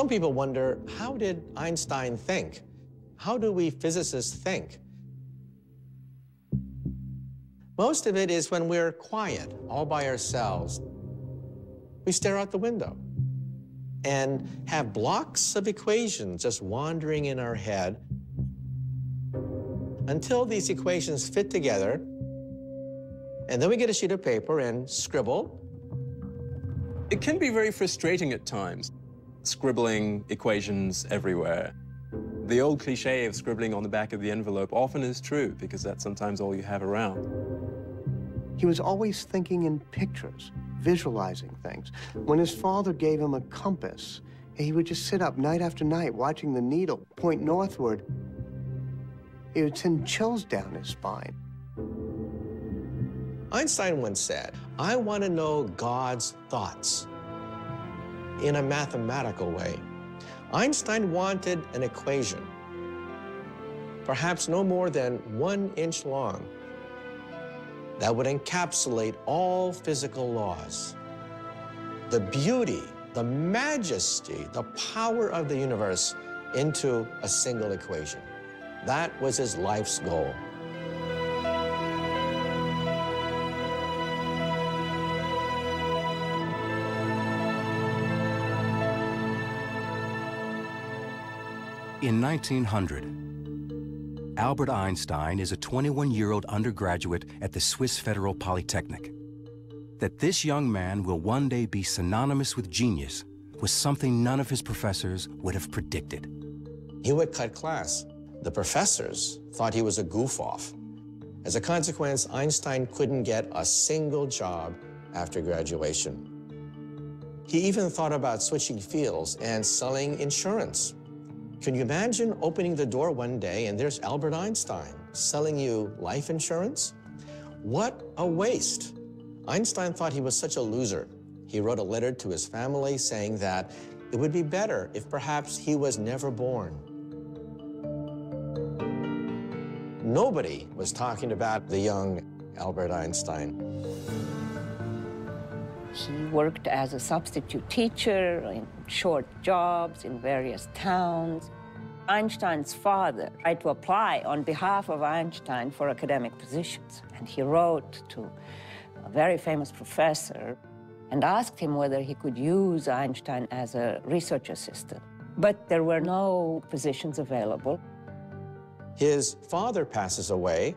Some people wonder, how did Einstein think? How do we physicists think? Most of it is when we're quiet, all by ourselves. We stare out the window and have blocks of equations just wandering in our head until these equations fit together, and then we get a sheet of paper and scribble. It can be very frustrating at times, scribbling equations everywhere. The old cliche of scribbling on the back of the envelope often is true, because that's sometimes all you have around. He was always thinking in pictures, visualizing things. When his father gave him a compass, he would just sit up night after night watching the needle point northward. It would send chills down his spine. Einstein once said, "I want to know God's thoughts in a mathematical way." Einstein wanted an equation, perhaps no more than 1 inch long, that would encapsulate all physical laws. The beauty, the majesty, the power of the universe into a single equation. That was his life's goal. In 1900, Albert Einstein is a 21-year-old undergraduate at the Swiss Federal Polytechnic. That this young man will one day be synonymous with genius was something none of his professors would have predicted. He would cut class. The professors thought he was a goof-off. As a consequence, Einstein couldn't get a single job after graduation. He even thought about switching fields and selling insurance. Can you imagine opening the door one day and there's Albert Einstein selling you life insurance? What a waste. Einstein thought he was such a loser. He wrote a letter to his family saying that it would be better if perhaps he was never born. Nobody was talking about the young Albert Einstein. He worked as a substitute teacher in short jobs in various towns. Einstein's father tried to apply on behalf of Einstein for academic positions. And he wrote to a very famous professor and asked him whether he could use Einstein as a research assistant. But there were no positions available. His father passes away,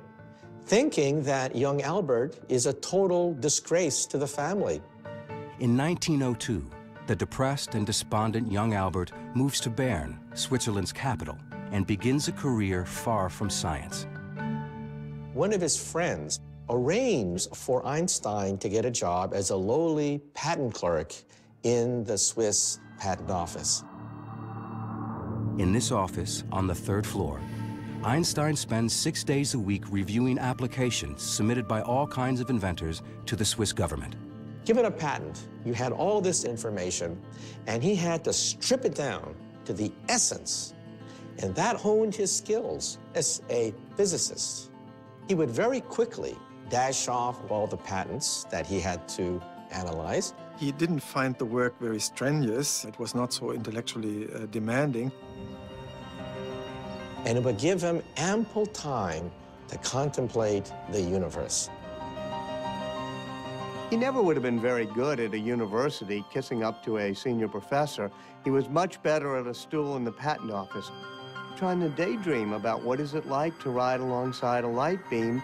thinking that young Albert is a total disgrace to the family. In 1902, the depressed and despondent young Albert moves to Bern, Switzerland's capital, and begins a career far from science. One of his friends arranged for Einstein to get a job as a lowly patent clerk in the Swiss patent office. In this office, on the 3rd floor, Einstein spends 6 days a week reviewing applications submitted by all kinds of inventors to the Swiss government. Given a patent, you had all this information, and he had to strip it down to the essence, and that honed his skills as a physicist. He would very quickly dash off all the patents that he had to analyze. He didn't find the work very strenuous. It was not so intellectually demanding. And it would give him ample time to contemplate the universe. He never would have been very good at a university kissing up to a senior professor. He was much better at a stool in the patent office, trying to daydream about what is it like to ride alongside a light beam.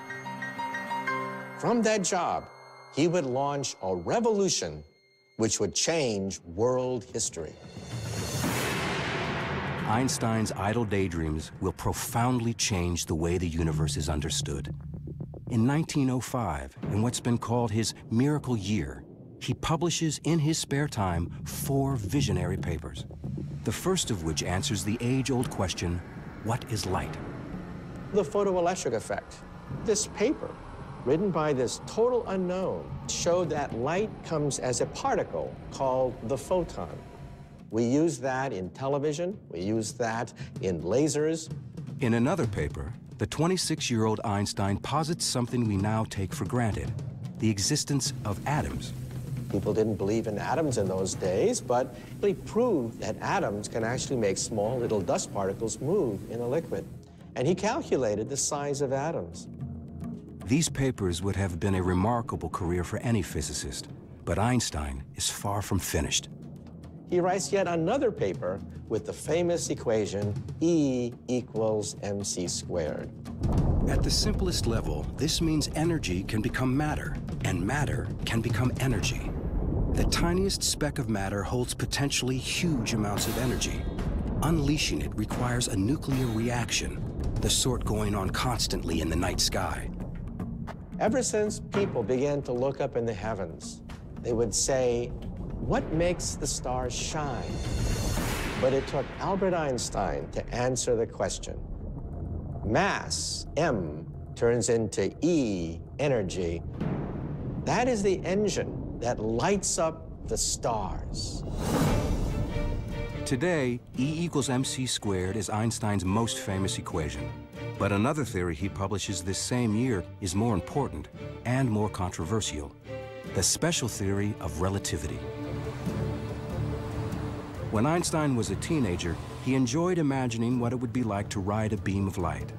From that job, he would launch a revolution which would change world history. Einstein's idle daydreams will profoundly change the way the universe is understood. In 1905, in what's been called his miracle year, he publishes in his spare time 4 visionary papers, the first of which answers the age-old question, what is light? The photoelectric effect. This paper, written by this total unknown, showed that light comes as a particle called the photon. We use that in television, we use that in lasers. In another paper, the 26-year-old Einstein posits something we now take for granted, the existence of atoms. People didn't believe in atoms in those days, but he proved that atoms can actually make small little dust particles move in a liquid. And he calculated the size of atoms. These papers would have been a remarkable career for any physicist, but Einstein is far from finished. He writes yet another paper with the famous equation E equals mc squared. At the simplest level, this means energy can become matter, and matter can become energy. The tiniest speck of matter holds potentially huge amounts of energy. Unleashing it requires a nuclear reaction, the sort going on constantly in the night sky. Ever since people began to look up in the heavens, they would say, what makes the stars shine? But it took Albert Einstein to answer the question. Mass, M, turns into E, energy. That is the engine that lights up the stars. Today, E equals mc squared is Einstein's most famous equation. But another theory he publishes this same year is more important and more controversial: the special theory of relativity. When Einstein was a teenager, he enjoyed imagining what it would be like to ride a beam of light.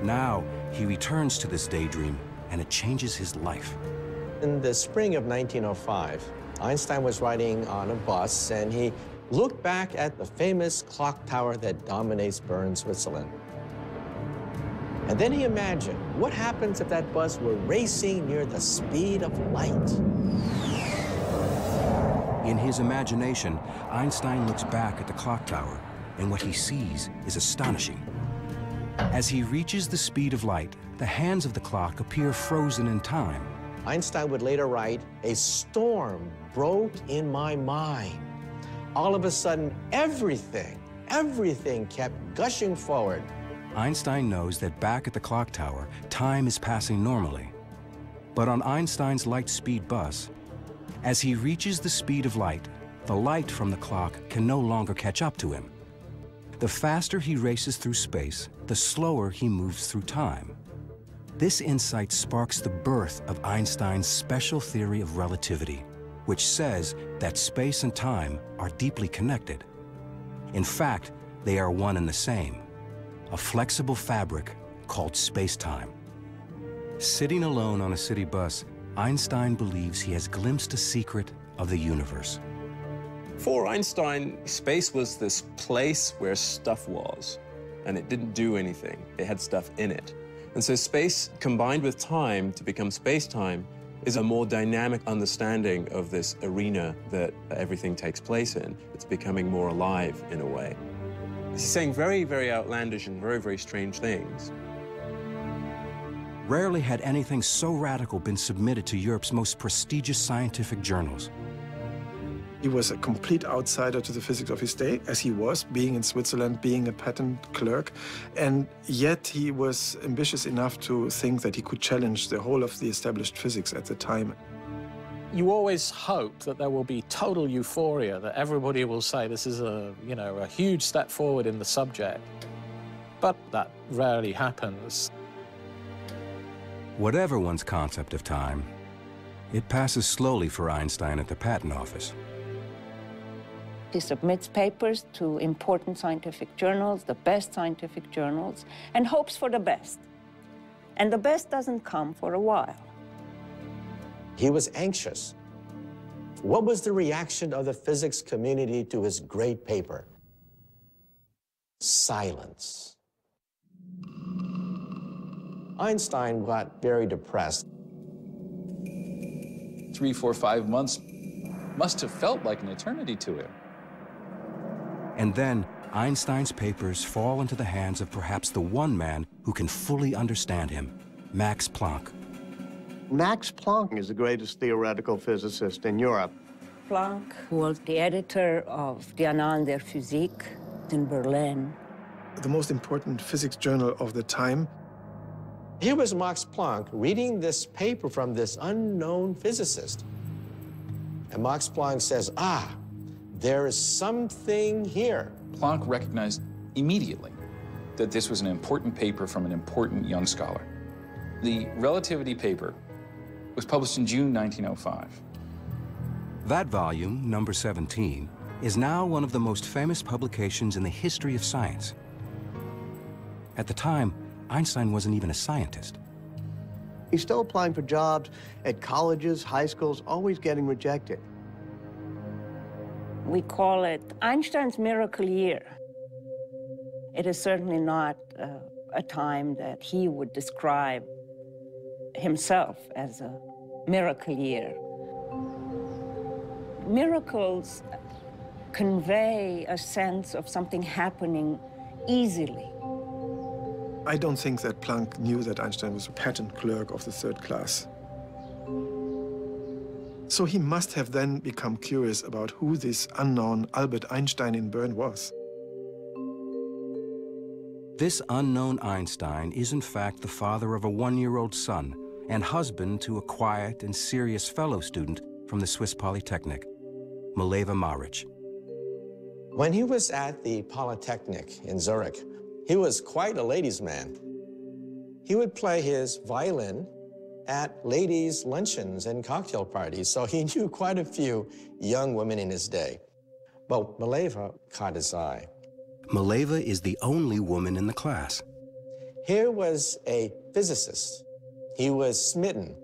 Now, he returns to this daydream, and it changes his life. In the spring of 1905, Einstein was riding on a bus, and he looked back at the famous clock tower that dominates Bern, Switzerland. And then he imagined, what happens if that bus were racing near the speed of light? In his imagination, Einstein looks back at the clock tower, and what he sees is astonishing. As he reaches the speed of light, the hands of the clock appear frozen in time. Einstein would later write, a storm broke in my mind. All of a sudden, everything kept gushing forward. Einstein knows that back at the clock tower, time is passing normally. But on Einstein's light-speed bus, as he reaches the speed of light, the light from the clock can no longer catch up to him. The faster he races through space, the slower he moves through time. This insight sparks the birth of Einstein's special theory of relativity, which says that space and time are deeply connected. In fact, they are one and the same, a flexible fabric called space-time. Sitting alone on a city bus, Einstein believes he has glimpsed a secret of the universe. For Einstein, space was this place where stuff was, and it didn't do anything. It had stuff in it. And so space combined with time to become space-time is a more dynamic understanding of this arena that everything takes place in. It's becoming more alive in a way. He's saying very, very outlandish and very, very strange things. Rarely had anything so radical been submitted to Europe's most prestigious scientific journals. He was a complete outsider to the physics of his day, as he was, being in Switzerland, being a patent clerk. And yet he was ambitious enough to think that he could challenge the whole of the established physics at the time. You always hope that there will be total euphoria, that everybody will say this is a huge step forward in the subject. But that rarely happens. Whatever one's concept of time, it passes slowly for Einstein at the patent office. He submits papers to important scientific journals, the best scientific journals, and hopes for the best. And the best doesn't come for a while. He was anxious. What was the reaction of the physics community to his great paper? Silence. Einstein got very depressed. 3, 4, 5 months must have felt like an eternity to him. And then Einstein's papers fall into the hands of perhaps the one man who can fully understand him, Max Planck. Max Planck is the greatest theoretical physicist in Europe. Planck was the editor of the Annalen der Physik in Berlin. The most important physics journal of the time. Here was Max Planck reading this paper from this unknown physicist. And Max Planck says, there is something here. Planck recognized immediately that this was an important paper from an important young scholar. The relativity paper was published in June 1905. That volume, number 17, is now one of the most famous publications in the history of science. At the time, Einstein wasn't even a scientist. He's still applying for jobs at colleges, high schools, always getting rejected. We call it Einstein's miracle year. It is certainly not a time that he would describe himself as a miracle year. Miracles convey a sense of something happening easily. I don't think that Planck knew that Einstein was a patent clerk of the third class. So he must have then become curious about who this unknown Albert Einstein in Bern was. This unknown Einstein is in fact the father of a 1-year-old son and husband to a quiet and serious fellow student from the Swiss Polytechnic, Mileva Maric. When he was at the Polytechnic in Zurich, he was quite a ladies' man. He would play his violin at ladies' luncheons and cocktail parties, so he knew quite a few young women in his day. But Mileva caught his eye. Mileva is the only woman in the class. Here was a physicist. He was smitten.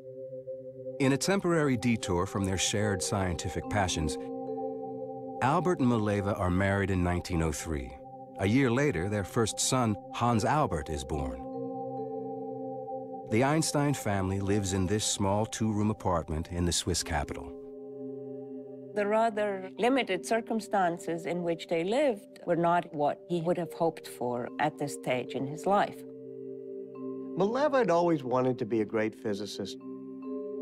In a temporary detour from their shared scientific passions, Albert and Mileva are married in 1903. A year later, their first son, Hans Albert, is born. The Einstein family lives in this small 2-room apartment in the Swiss capital. The rather limited circumstances in which they lived were not what he would have hoped for at this stage in his life. Mileva had always wanted to be a great physicist,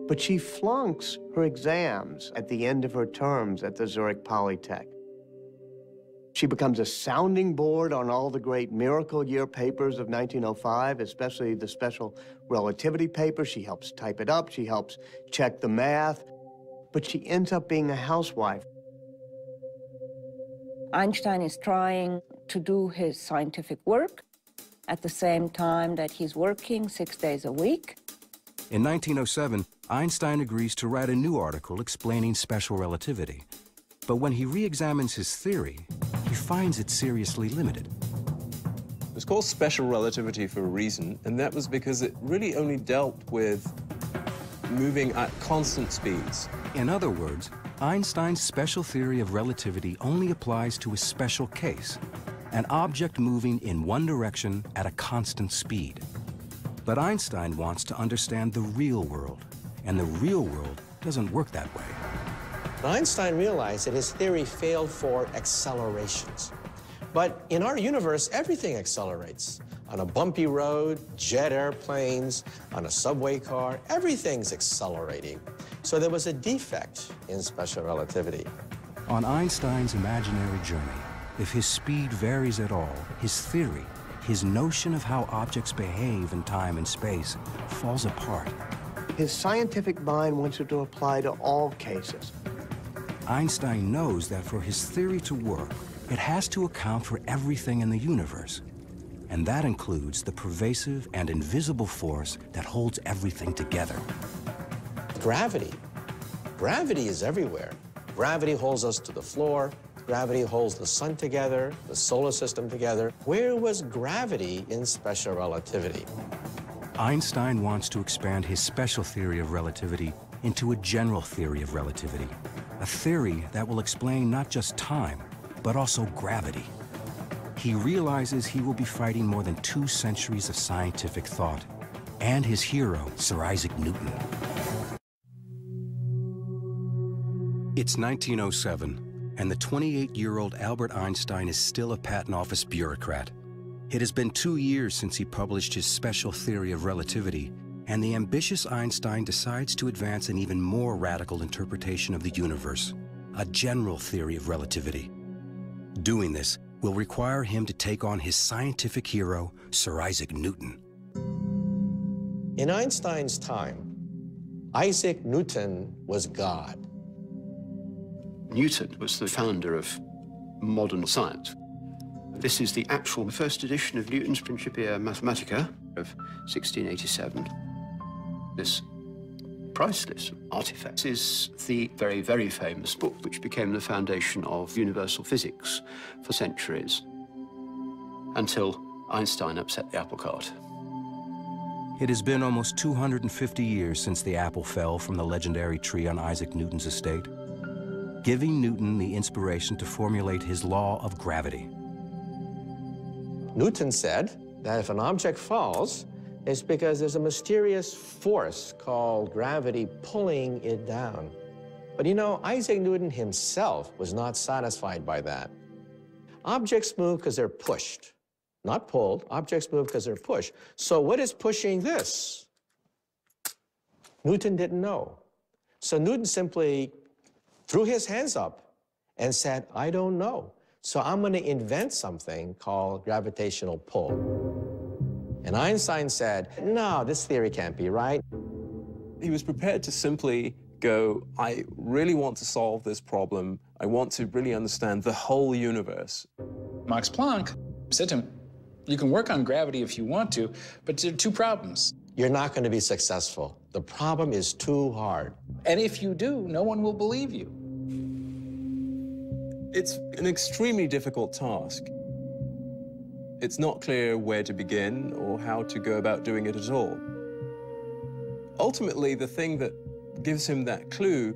but she flunks her exams at the end of her terms at the Zurich Polytech. She becomes a sounding board on all the great miracle year papers of 1905, especially the special relativity paper. She helps type it up, she helps check the math, but she ends up being a housewife. Einstein is trying to do his scientific work at the same time that he's working 6 days a week. In 1907, Einstein agrees to write a new article explaining special relativity. But when he re-examines his theory, he finds it seriously limited. It was called special relativity for a reason, and that was because it really only dealt with moving at constant speeds. In other words, Einstein's special theory of relativity only applies to a special case, an object moving in one direction at a constant speed. But Einstein wants to understand the real world, and the real world doesn't work that way. Einstein realized that his theory failed for accelerations. But in our universe, everything accelerates. On a bumpy road, jet airplanes, on a subway car, everything's accelerating. So there was a defect in special relativity. On Einstein's imaginary journey, if his speed varies at all, his theory, his notion of how objects behave in time and space, falls apart. His scientific mind wants it to apply to all cases. Einstein knows that for his theory to work, it has to account for everything in the universe. And that includes the pervasive and invisible force that holds everything together. Gravity. Gravity is everywhere. Gravity holds us to the floor. Gravity holds the sun together, the solar system together. Where was gravity in special relativity? Einstein wants to expand his special theory of relativity into a general theory of relativity, a theory that will explain not just time, but also gravity. He realizes he will be fighting more than 2 centuries of scientific thought, and his hero, Sir Isaac Newton. It's 1907, and the 28-year-old Albert Einstein is still a patent office bureaucrat. It has been 2 years since he published his special theory of relativity, and the ambitious Einstein decides to advance an even more radical interpretation of the universe, a general theory of relativity. Doing this will require him to take on his scientific hero, Sir Isaac Newton. In Einstein's time, Isaac Newton was God. Newton was the founder of modern science. This is the actual first edition of Newton's Principia Mathematica of 1687. This priceless artifacts is the very, very famous book which became the foundation of universal physics for centuries, until Einstein upset the apple cart. It has been almost 250 years since the apple fell from the legendary tree on Isaac Newton's estate, giving Newton the inspiration to formulate his law of gravity. Newton said that if an object falls, it's because there's a mysterious force called gravity pulling it down. But you know, Isaac Newton himself was not satisfied by that. Objects move because they're pushed, not pulled. Objects move because they're pushed. So what is pushing this? Newton didn't know. So Newton simply threw his hands up and said, I don't know. So I'm going to invent something called gravitational pull. And Einstein said, no, this theory can't be right. He was prepared to simply go, I really want to solve this problem. I want to really understand the whole universe. Max Planck said to him, you can work on gravity if you want to, but there are two problems. You're not going to be successful. The problem is too hard. And if you do, no one will believe you. It's an extremely difficult task. It's not clear where to begin or how to go about doing it at all. Ultimately, the thing that gives him that clue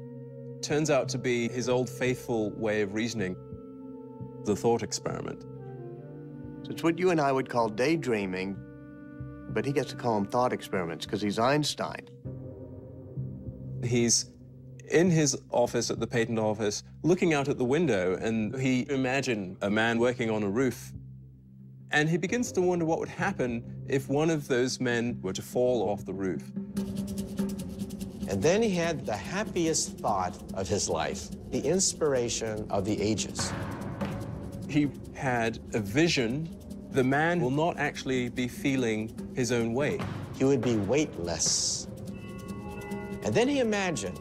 turns out to be his old faithful way of reasoning, the thought experiment. So it's what you and I would call daydreaming, but he gets to call them thought experiments because he's Einstein. He's in his office at the patent office, looking out at the window, and he imagined a man working on a roof. And he begins to wonder what would happen if one of those men were to fall off the roof. And then he had the happiest thought of his life, the inspiration of the ages. He had a vision. The man will not actually be feeling his own weight. He would be weightless. And then he imagined,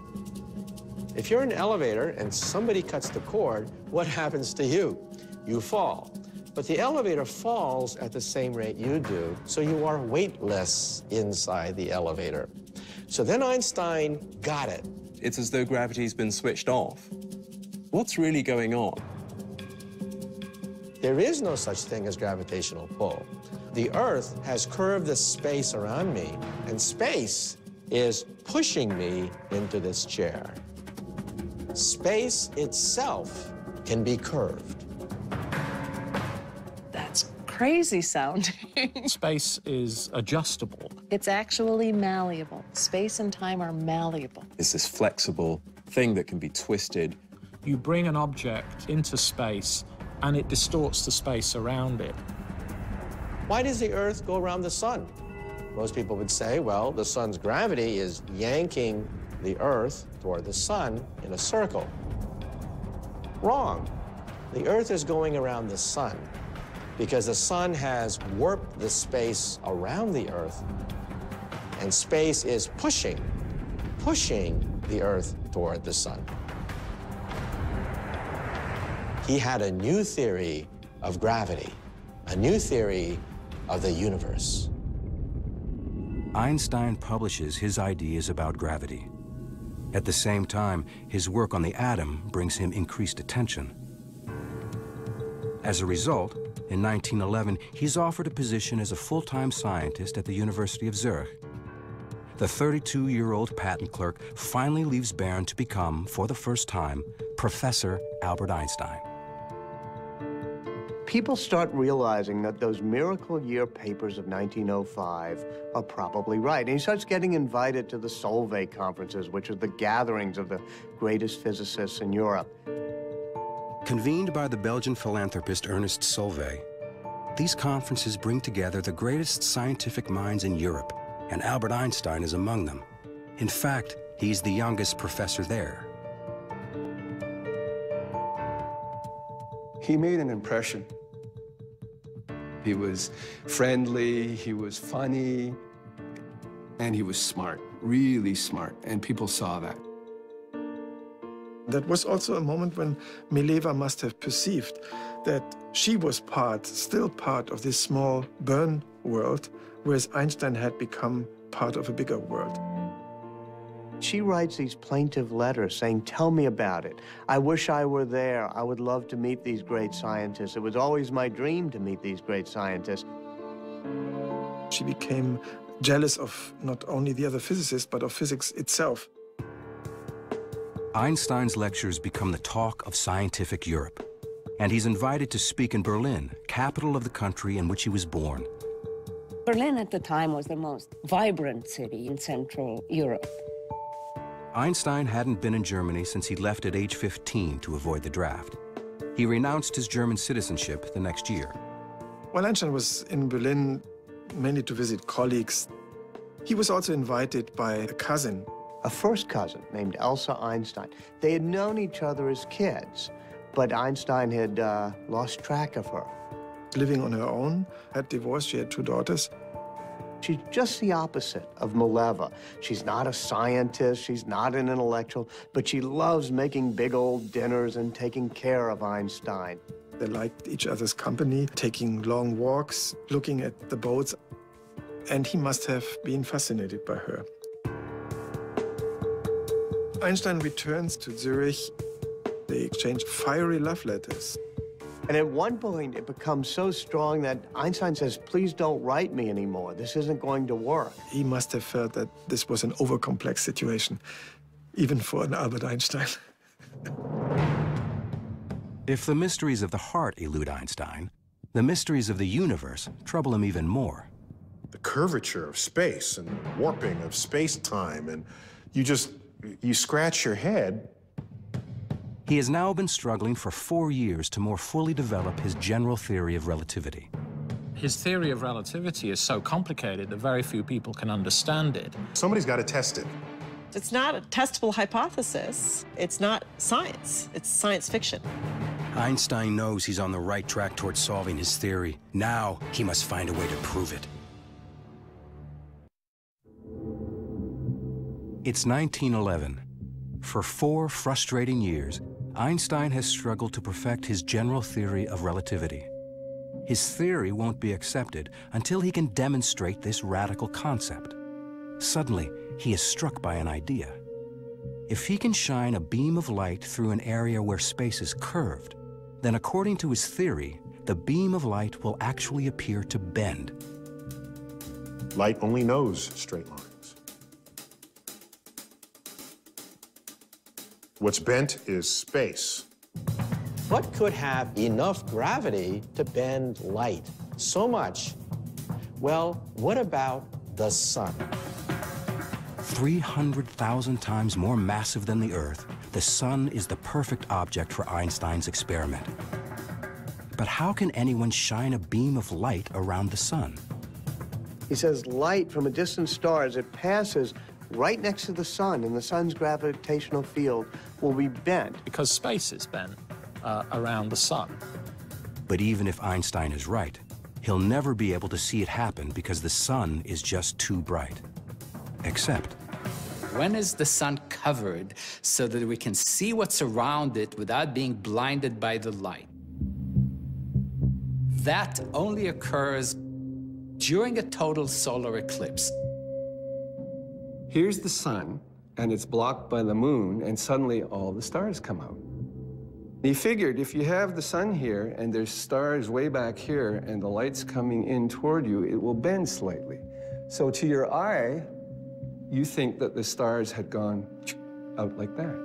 if you're in an elevator and somebody cuts the cord, what happens to you? You fall. But the elevator falls at the same rate you do, so you are weightless inside the elevator. So then Einstein got it. It's as though gravity's been switched off. What's really going on? There is no such thing as gravitational pull. The Earth has curved the space around me, and space is pushing me into this chair. Space itself can be curved. That's crazy sounding. Space is adjustable. It's actually malleable. Space and time are malleable. It's this flexible thing that can be twisted. You bring an object into space, and it distorts the space around it. Why does the Earth go around the sun? Most people would say, well, the sun's gravity is yanking the Earth toward the sun in a circle. Wrong. The Earth is going around the sun because the sun has warped the space around the Earth, and space is pushing the Earth toward the sun. He had a new theory of gravity, a new theory of the universe. Einstein publishes his ideas about gravity. At the same time, his work on the atom brings him increased attention. As a result, in 1911, he's offered a position as a full-time scientist at the University of Zurich. The 32-year-old patent clerk finally leaves Bern to become, for the first time, Professor Albert Einstein. People start realizing that those miracle year papers of 1905 are probably right. And he starts getting invited to the Solvay conferences, which are the gatherings of the greatest physicists in Europe. Convened by the Belgian philanthropist Ernest Solvay, these conferences bring together the greatest scientific minds in Europe, and Albert Einstein is among them. In fact, he's the youngest professor there. He made an impression. He was friendly, he was funny, and he was smart, really smart, and people saw that. That was also a moment when Mileva must have perceived that she was still part of this small Bern world, whereas Einstein had become part of a bigger world. She writes these plaintive letters saying, tell me about it. I wish I were there. I would love to meet these great scientists. It was always my dream to meet these great scientists. She became jealous of not only the other physicists, but of physics itself. Einstein's lectures become the talk of scientific Europe, and he's invited to speak in Berlin, capital of the country in which he was born. Berlin at the time was the most vibrant city in Central Europe. Einstein hadn't been in Germany since he left at age 15 to avoid the draft. He renounced his German citizenship the next year. While Einstein was in Berlin mainly to visit colleagues, he was also invited by a cousin. A first cousin named Elsa Einstein. They had known each other as kids, but Einstein had lost track of her. Living on her own, had divorced, she had 2 daughters. She's just the opposite of Mileva. She's not a scientist, she's not an intellectual, but she loves making big old dinners and taking care of Einstein. They liked each other's company, taking long walks, looking at the boats, and he must have been fascinated by her. Einstein returns to Zurich. They exchange fiery love letters. And at one point, it becomes so strong that Einstein says, please don't write me anymore. This isn't going to work. He must have felt that this was an overcomplex situation, even for an Albert Einstein. If the mysteries of the heart elude Einstein, the mysteries of the universe trouble him even more. The curvature of space and warping of space-time, and you scratch your head. He has now been struggling for 4 years to more fully develop his general theory of relativity. His theory of relativity is so complicated that very few people can understand it. Somebody's got to test it. It's not a testable hypothesis. It's not science. It's science fiction. Einstein knows he's on the right track towards solving his theory. Now he must find a way to prove it. It's 1911. For 4 frustrating years, Einstein has struggled to perfect his general theory of relativity. His theory won't be accepted until he can demonstrate this radical concept. Suddenly, he is struck by an idea. If he can shine a beam of light through an area where space is curved, then according to his theory, the beam of light will actually appear to bend. Light only knows straight lines. What's bent is space. What could have enough gravity to bend light? So much. Well, what about the sun? 300,000 times more massive than the Earth, the sun is the perfect object for Einstein's experiment. But how can anyone shine a beam of light around the sun? He says light from a distant star, as it passes right next to the sun, and the sun's gravitational field will be bent. Because space is bent around the sun. But even if Einstein is right, he'll never be able to see it happen because the sun is just too bright. Except, when is the sun covered so that we can see what's around it without being blinded by the light? That only occurs during a total solar eclipse. Here's the sun, and it's blocked by the moon, and suddenly all the stars come out. He figured if you have the sun here, and there's stars way back here, and the light's coming in toward you, it will bend slightly. So to your eye, you think that the stars had gone out like that.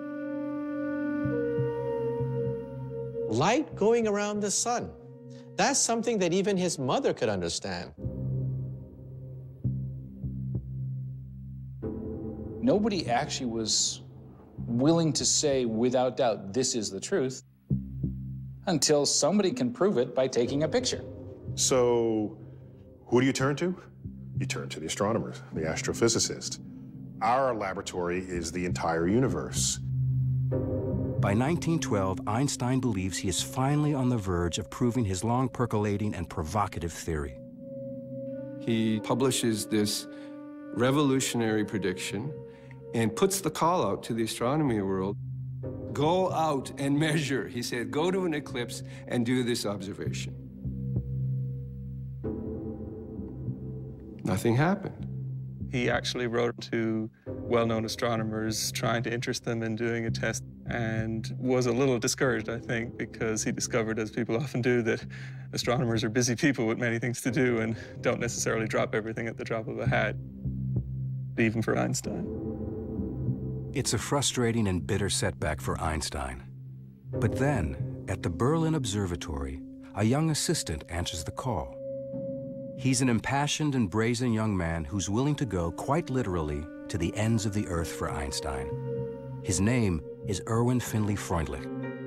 Light going around the sun. That's something that even his mother could understand. Nobody actually was willing to say without doubt, this is the truth, until somebody can prove it by taking a picture. So who do you turn to? You turn to the astronomers, the astrophysicists. Our laboratory is the entire universe. by 1912, Einstein believes he is finally on the verge of proving his long percolating and provocative theory. He publishes this revolutionary prediction and puts the call out to the astronomy world. Go out and measure. He said, go to an eclipse and do this observation. Nothing happened. He actually wrote to well-known astronomers trying to interest them in doing a test, and was a little discouraged, I think, because he discovered, as people often do, that astronomers are busy people with many things to do and don't necessarily drop everything at the drop of a hat, even for Einstein. It's a frustrating and bitter setback for Einstein. But then, at the Berlin Observatory, a young assistant answers the call. He's an impassioned and brazen young man who's willing to go, quite literally, to the ends of the earth for Einstein. His name is Erwin Finley Freundlich.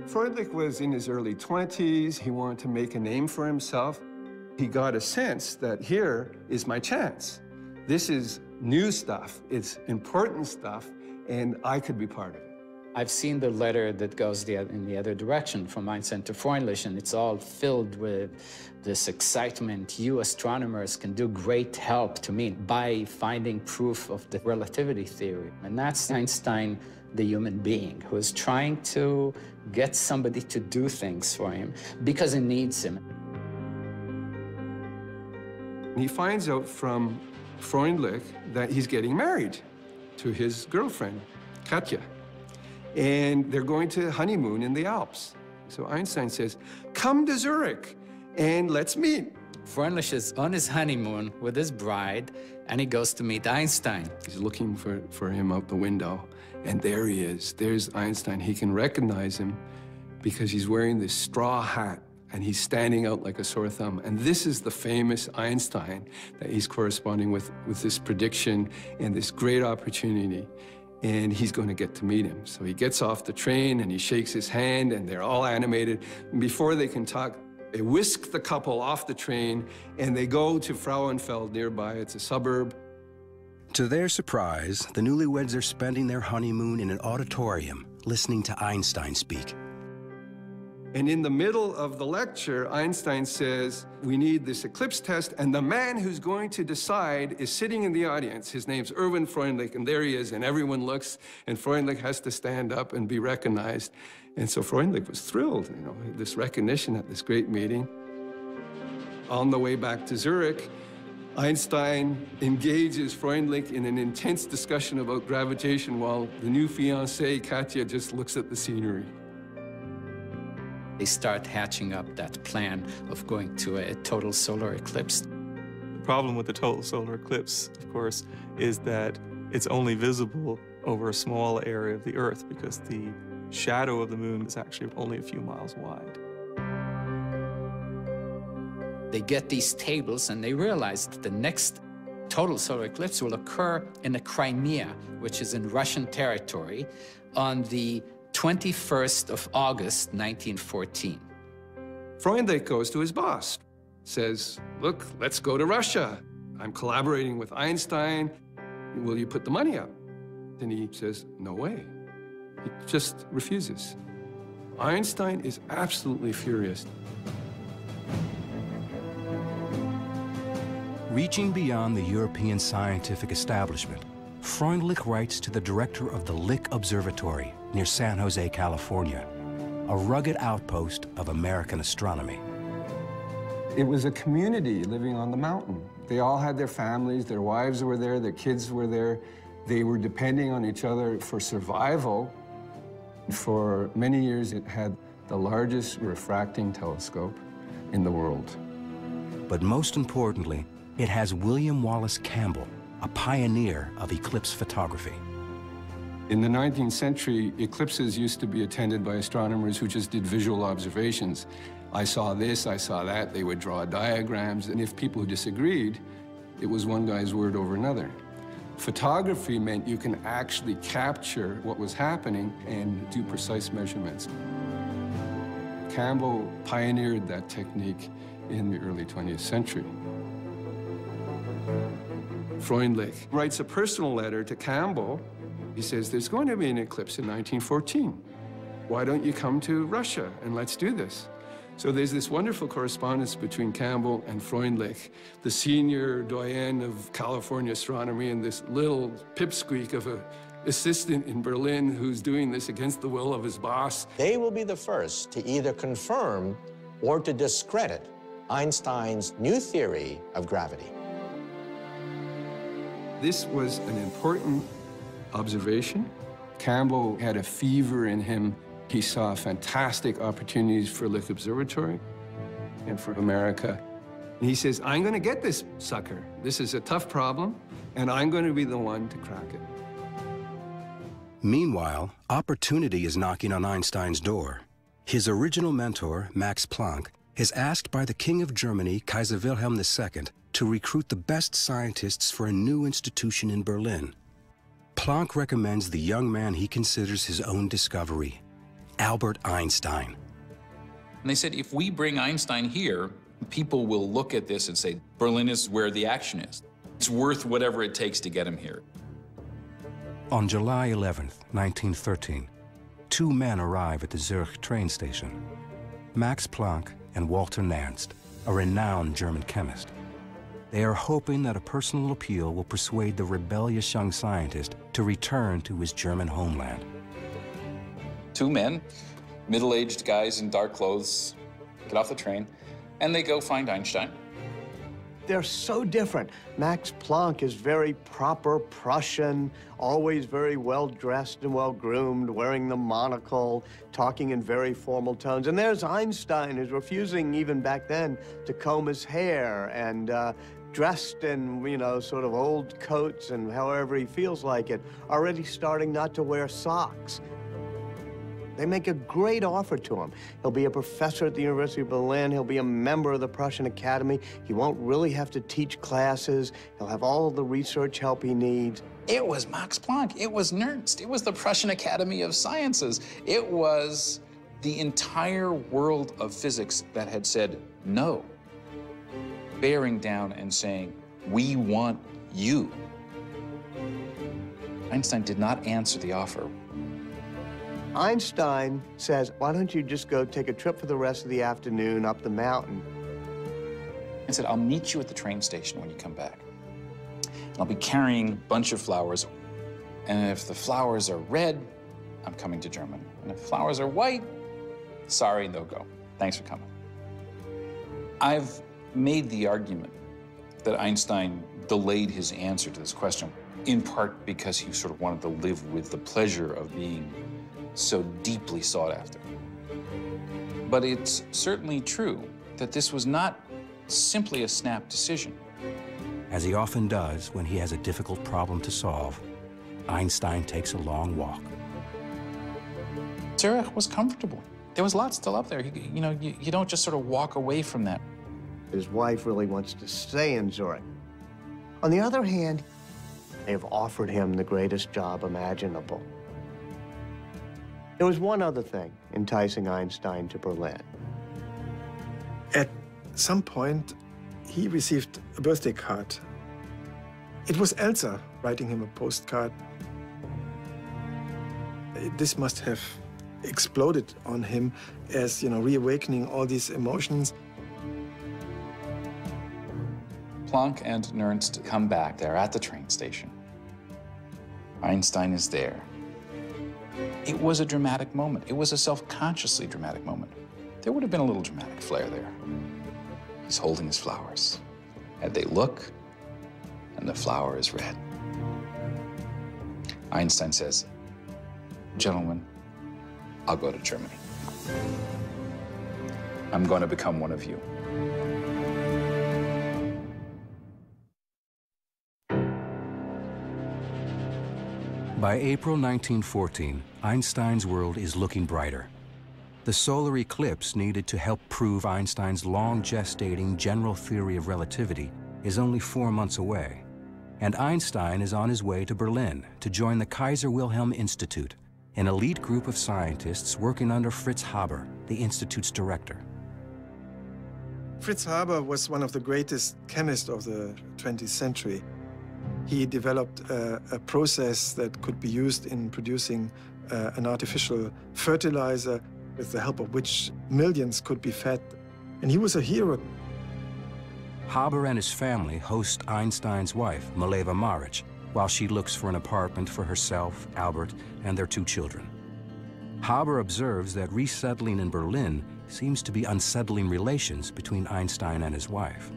Freundlich was in his early 20s. He wanted to make a name for himself. He got a sense that here is my chance. This is new stuff. It's important stuff, and I could be part of it. I've seen the letter that goes in the other direction from Einstein to Freundlich, and it's all filled with this excitement. You astronomers can do great help to me by finding proof of the relativity theory. And that's Einstein, the human being, who is trying to get somebody to do things for him because he needs him. He finds out from Freundlich that he's getting married to his girlfriend, Katja. And they're going to honeymoon in the Alps. So Einstein says, come to Zurich and let's meet. Freundlich is on his honeymoon with his bride, and he goes to meet Einstein. He's looking for him out the window, and there he is. There's Einstein. He can recognize him because he's wearing this straw hat, and he's standing out like a sore thumb. And this is the famous Einstein that he's corresponding with this prediction and this great opportunity. And he's going to get to meet him. So he gets off the train and he shakes his hand and they're all animated. And before they can talk, they whisk the couple off the train and they go to Frauenfeld nearby. It's a suburb. To their surprise, the newlyweds are spending their honeymoon in an auditorium, listening to Einstein speak. And in the middle of the lecture, Einstein says, we need this eclipse test, and the man who's going to decide is sitting in the audience. His name's Erwin Freundlich, and there he is, and everyone looks, and Freundlich has to stand up and be recognized. And so Freundlich was thrilled, you know, this recognition at this great meeting. On the way back to Zurich, Einstein engages Freundlich in an intense discussion about gravitation while the new fiancée, Katja, just looks at the scenery. They start hatching up that plan of going to a total solar eclipse. The problem with the total solar eclipse, of course, is that it's only visible over a small area of the Earth because the shadow of the moon is actually only a few miles wide. They get these tables and they realize that the next total solar eclipse will occur in the Crimea, which is in Russian territory, on the 21st of August, 1914. Freundlich goes to his boss, says, look, let's go to Russia. I'm collaborating with Einstein. Will you put the money up? And he says, no way. He just refuses. Einstein is absolutely furious. Reaching beyond the European scientific establishment, Freundlich writes to the director of the Lick Observatory near San Jose, California, a rugged outpost of American astronomy. It was a community living on the mountain. They all had their families, their wives were there, their kids were there. They were depending on each other for survival. For many years, it had the largest refracting telescope in the world. But most importantly, it has William Wallace Campbell, a pioneer of eclipse photography. In the 19th century, eclipses used to be attended by astronomers who just did visual observations. I saw this, I saw that. They would draw diagrams, and if people disagreed, it was one guy's word over another. Photography meant you can actually capture what was happening and do precise measurements. Campbell pioneered that technique in the early 20th century. Freundlich writes a personal letter to Campbell. He says, there's going to be an eclipse in 1914. Why don't you come to Russia and let's do this? So there's this wonderful correspondence between Campbell and Freundlich, the senior doyen of California astronomy and this little pipsqueak of an assistant in Berlin who's doing this against the will of his boss. They will be the first to either confirm or to discredit Einstein's new theory of gravity. This was an important observation. Campbell had a fever in him. He saw fantastic opportunities for Lick Observatory and for America. And he says, I'm going to get this sucker. This is a tough problem, and I'm going to be the one to crack it. Meanwhile, opportunity is knocking on Einstein's door. His original mentor, Max Planck, is asked by the King of Germany, Kaiser Wilhelm II, to recruit the best scientists for a new institution in Berlin. Planck recommends the young man he considers his own discovery, Albert Einstein. And they said, if we bring Einstein here, people will look at this and say, Berlin is where the action is. It's worth whatever it takes to get him here. On July 11th, 1913, two men arrive at the Zurich train station. Max Planck and Walter Nernst, a renowned German chemist. They are hoping that a personal appeal will persuade the rebellious young scientist to return to his German homeland. Two men, middle-aged guys in dark clothes, get off the train, and they go find Einstein. They're so different. Max Planck is very proper Prussian, always very well-dressed and well-groomed, wearing the monocle, talking in very formal tones. And there's Einstein, who's refusing, even back then, to comb his hair and dressed in, you know, sort of old coats and however he feels like it, already starting not to wear socks. They make a great offer to him. He'll be a professor at the University of Berlin. He'll be a member of the Prussian Academy. He won't really have to teach classes. He'll have all of the research help he needs. It was Max Planck. It was Nernst. It was the Prussian Academy of Sciences. It was the entire world of physics that had said no, bearing down and saying, we want you. Einstein did not answer the offer. Einstein says, why don't you just go take a trip for the rest of the afternoon up the mountain? And said, I'll meet you at the train station when you come back. And I'll be carrying a bunch of flowers. And if the flowers are red, I'm coming to Germany. And if flowers are white, sorry, no go. Thanks for coming. I've made the argument that Einstein delayed his answer to this question, in part because he sort of wanted to live with the pleasure of being so deeply sought after. But it's certainly true that this was not simply a snap decision. As he often does when he has a difficult problem to solve, Einstein takes a long walk. Zurich was comfortable. There was lots still up there. You don't just sort of walk away from that. His wife really wants to stay in Zurich. On the other hand, they have offered him the greatest job imaginable. There was one other thing enticing Einstein to Berlin. At some point, he received a birthday card. It was Elsa writing him a postcard. This must have exploded on him as, reawakening all these emotions. Planck and Nernst come back. They're at the train station. Einstein is there. It was a dramatic moment. It was a self-consciously dramatic moment. There would have been a little dramatic flair there. He's holding his flowers. And they look, and the flower is red. Einstein says, gentlemen, I'll go to Germany. I'm going to become one of you. By April 1914, Einstein's world is looking brighter. The solar eclipse needed to help prove Einstein's long-gestating general theory of relativity is only 4 months away, and Einstein is on his way to Berlin to join the Kaiser Wilhelm Institute, an elite group of scientists working under Fritz Haber, the institute's director. Fritz Haber was one of the greatest chemists of the 20th century. He developed a process that could be used in producing an artificial fertilizer with the help of which millions could be fed. And he was a hero. Haber and his family host Einstein's wife, Mileva Maric, while she looks for an apartment for herself, Albert, and their 2 children. Haber observes that resettling in Berlin seems to be unsettling relations between Einstein and his wife.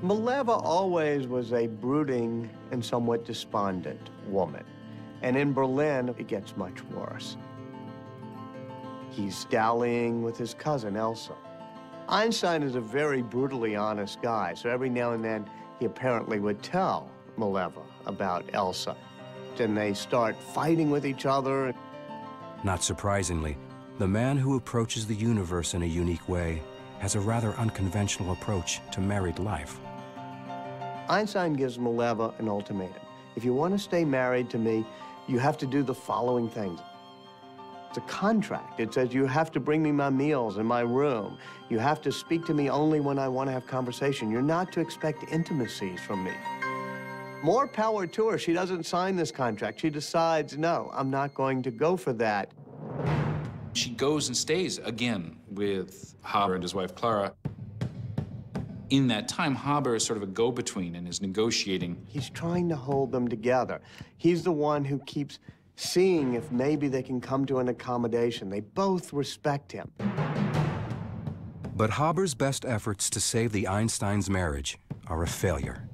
Mileva always was a brooding and somewhat despondent woman. And in Berlin, it gets much worse. He's dallying with his cousin, Elsa. Einstein is a very brutally honest guy, so every now and then he apparently would tell Mileva about Elsa. And they start fighting with each other. Not surprisingly, the man who approaches the universe in a unique way has a rather unconventional approach to married life. Einstein gives Mileva an ultimatum. If you want to stay married to me, you have to do the following things. It's a contract. It says you have to bring me my meals in my room. You have to speak to me only when I want to have conversation. You're not to expect intimacies from me. More power to her. She doesn't sign this contract. She decides, no, I'm not going to go for that. She goes and stays again with Haber and his wife, Clara. In that time, Haber is sort of a go-between and is negotiating. He's trying to hold them together. He's the one who keeps seeing if maybe they can come to an accommodation. They both respect him. But Haber's best efforts to save the Einsteins' marriage are a failure.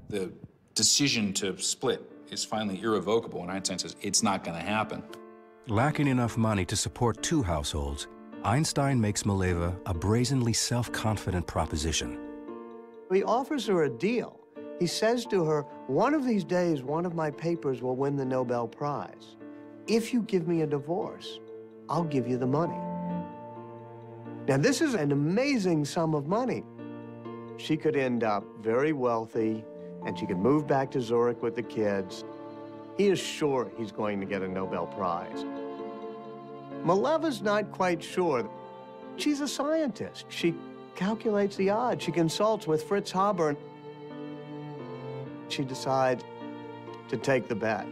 The decision to split is finally irrevocable, and Einstein says it's not going to happen. Lacking enough money to support two households, Einstein makes Mileva a brazenly self-confident proposition. He offers her a deal. He says to her, one of these days, one of my papers will win the Nobel Prize. If you give me a divorce, I'll give you the money. Now, this is an amazing sum of money. She could end up very wealthy, and she could move back to Zurich with the kids. He is sure he's going to get a Nobel Prize. Mileva's not quite sure. She's a scientist. She calculates the odds. She consults with Fritz Haber. She decides to take the bet.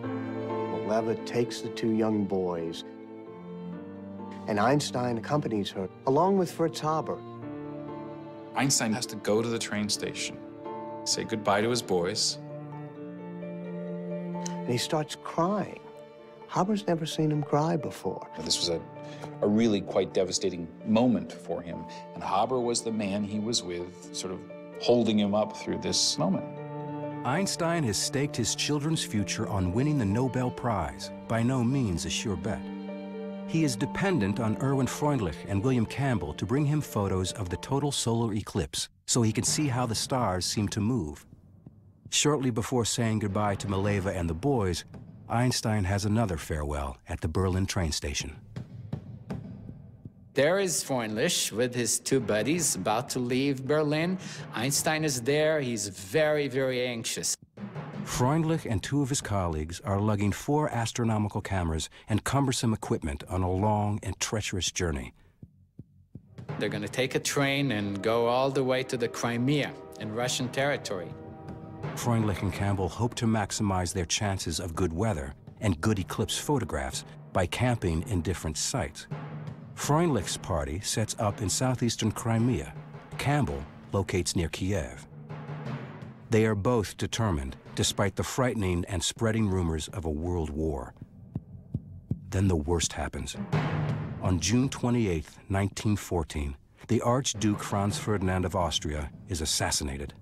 Mileva takes the two young boys, and Einstein accompanies her, along with Fritz Haber. Einstein has to go to the train station, say goodbye to his boys. And he starts crying. Haber's never seen him cry before. This was a really quite devastating moment for him, and Haber was the man he was with, sort of holding him up through this moment. Einstein has staked his children's future on winning the Nobel Prize, by no means a sure bet. He is dependent on Erwin Freundlich and William Campbell to bring him photos of the total solar eclipse so he can see how the stars seem to move. Shortly before saying goodbye to Mileva and the boys, Einstein has another farewell at the Berlin train station. There is Freundlich with his two buddies about to leave Berlin. Einstein is there. He's very, very anxious. Freundlich and two of his colleagues are lugging 4 astronomical cameras and cumbersome equipment on a long and treacherous journey. They're going to take a train and go all the way to the Crimea in Russian territory. Freundlich and Campbell hope to maximize their chances of good weather and good eclipse photographs by camping in different sites. Freundlich's party sets up in southeastern Crimea. Campbell locates near Kiev. They are both determined, despite the frightening and spreading rumors of a world war. Then the worst happens. On June 28, 1914, the Archduke Franz Ferdinand of Austria is assassinated.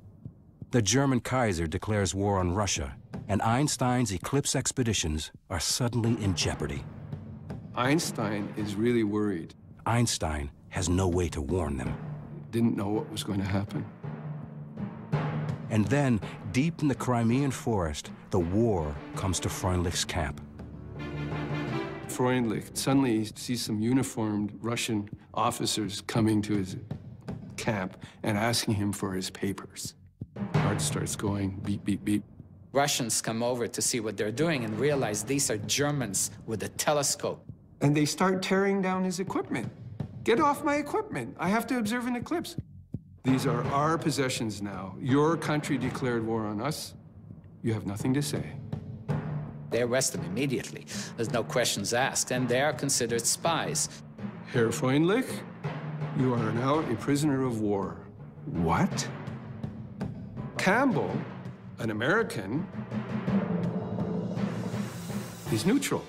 The German Kaiser declares war on Russia, and Einstein's eclipse expeditions are suddenly in jeopardy. Einstein is really worried. Einstein has no way to warn them. Didn't know what was going to happen. And then, deep in the Crimean forest, the war comes to Freundlich's camp. Freundlich suddenly sees some uniformed Russian officers coming to his camp and asking him for his papers. Heart starts going beep, beep, beep. Russians come over to see what they're doing and realize these are Germans with a telescope. And they start tearing down his equipment. Get off my equipment. I have to observe an eclipse. These are our possessions now. Your country declared war on us. You have nothing to say. They arrest them immediately. There's no questions asked, and they are considered spies. Herr Freundlich, you are now a prisoner of war. What? Campbell, an American, is neutral.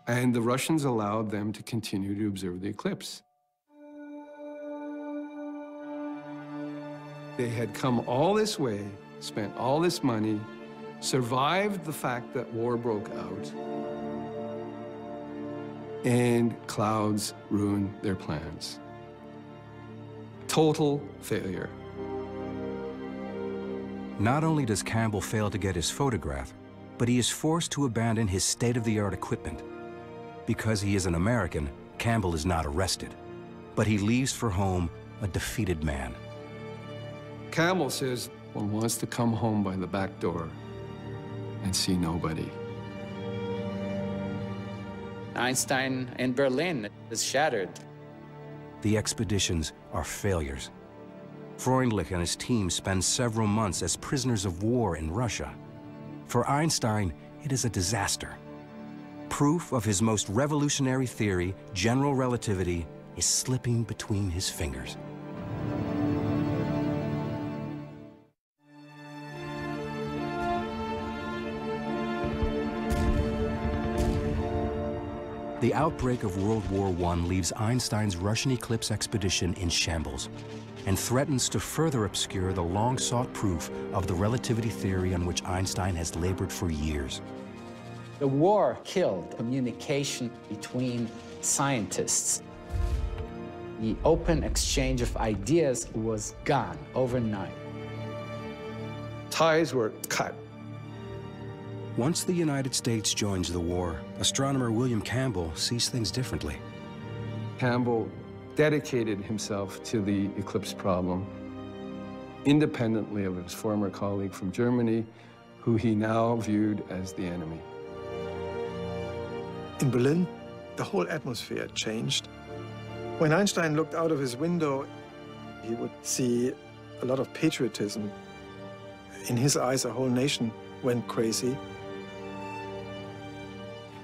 And the Russians allowed them to continue to observe the eclipse. They had come all this way, spent all this money, survived the fact that war broke out, and clouds ruined their plans. Total failure. Not only does Campbell fail to get his photograph, but he is forced to abandon his state-of-the-art equipment. Because he is an American, Campbell is not arrested, but he leaves for home a defeated man. Campbell says one wants to come home by the back door and see nobody. Einstein in Berlin is shattered. The expeditions are failures. Freundlich and his team spend several months as prisoners of war in Russia. For Einstein, it is a disaster. Proof of his most revolutionary theory, general relativity, is slipping between his fingers. The outbreak of World War I leaves Einstein's Russian eclipse expedition in shambles and threatens to further obscure the long-sought proof of the relativity theory on which Einstein has labored for years. The war killed communication between scientists. The open exchange of ideas was gone overnight. Ties were cut. Once the United States joins the war, astronomer William Campbell sees things differently. Campbell dedicated himself to the eclipse problem, independently of his former colleague from Germany, who he now viewed as the enemy. In Berlin, the whole atmosphere changed. When Einstein looked out of his window, he would see a lot of patriotism. In his eyes, a whole nation went crazy.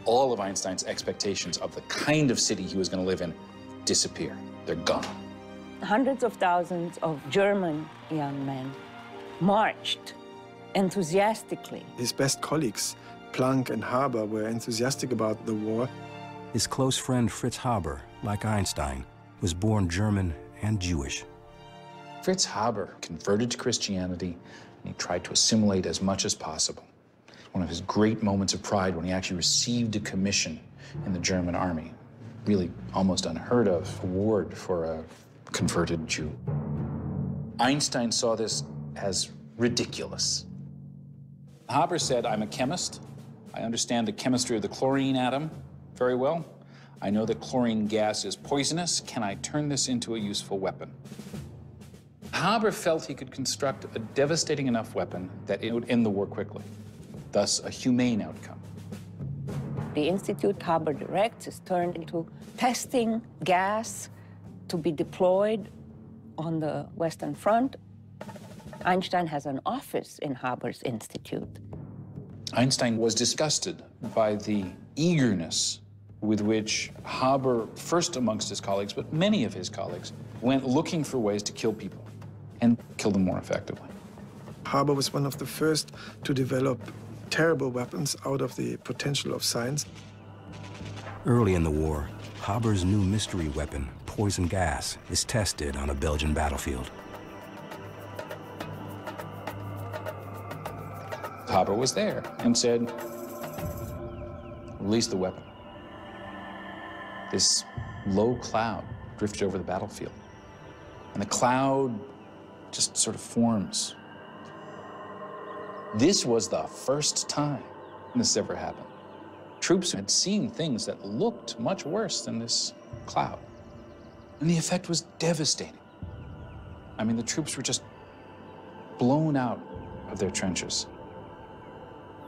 All of Einstein's expectations of the kind of city he was going to live in disappear. They're gone. Hundreds of thousands of German young men marched enthusiastically. His best colleagues, Planck and Haber, were enthusiastic about the war. His close friend Fritz Haber, like Einstein, was born German and Jewish. Fritz Haber converted to Christianity, and he tried to assimilate as much as possible. One of his great moments of pride when he actually received a commission in the German army. Really almost unheard of award for a converted Jew. Einstein saw this as ridiculous. Haber said, I'm a chemist. I understand the chemistry of the chlorine atom very well. I know that chlorine gas is poisonous. Can I turn this into a useful weapon? Haber felt he could construct a devastating enough weapon that it would end the war quickly, thus a humane outcome. The institute Haber directs is turned into testing gas to be deployed on the Western Front. Einstein has an office in Haber's institute. Einstein was disgusted by the eagerness with which Haber, first amongst his colleagues, but many of his colleagues, went looking for ways to kill people and kill them more effectively. Haber was one of the first to develop terrible weapons out of the potential of science. Early in the war, Haber's new mystery weapon, poison gas, is tested on a Belgian battlefield. Haber was there and said, release the weapon. This low cloud drifted over the battlefield, and the cloud just sort of forms. This was the first time this ever happened. Troops had seen things that looked much worse than this cloud, and the effect was devastating. I mean, the troops were just blown out of their trenches.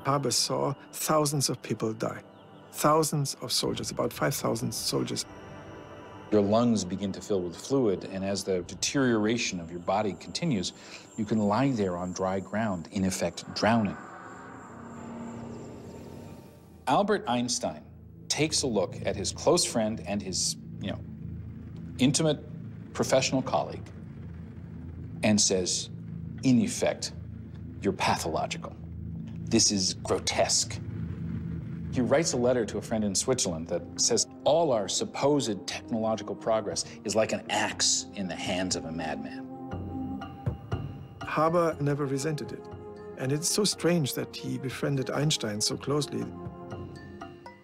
Haber saw thousands of people die, thousands of soldiers, about 5,000 soldiers. Your lungs begin to fill with fluid, and as the deterioration of your body continues, you can lie there on dry ground, in effect drowning. Albert Einstein takes a look at his close friend and his, intimate professional colleague and says, in effect, you're pathological. This is grotesque. He writes a letter to a friend in Switzerland that says, all our supposed technological progress is like an axe in the hands of a madman. Haber never resented it. And it's so strange that he befriended Einstein so closely.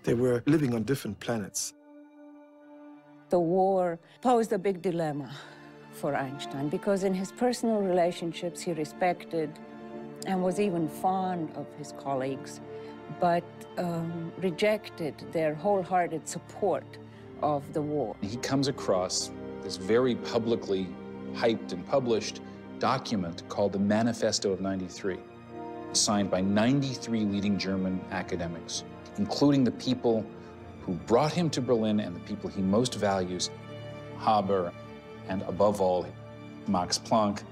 They were living on different planets. The war posed a big dilemma for Einstein because in his personal relationships he respected and was even fond of his colleagues, but rejected their wholehearted support of the war. He comes across this very publicly hyped and published document called the Manifesto of '93, signed by 93 leading German academics, including the people who brought him to Berlin and the people he most values, Haber, and above all, Max Planck.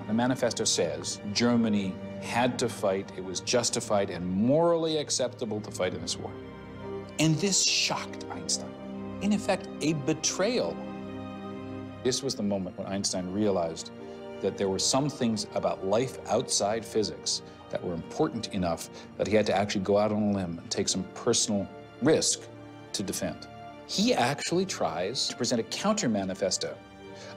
The manifesto says Germany had to fight, it was justified and morally acceptable to fight in this war. And this shocked Einstein. In effect, a betrayal. This was the moment when Einstein realized that there were some things about life outside physics that were important enough that he had to actually go out on a limb and take some personal risk to defend. He actually tries to present a counter-manifesto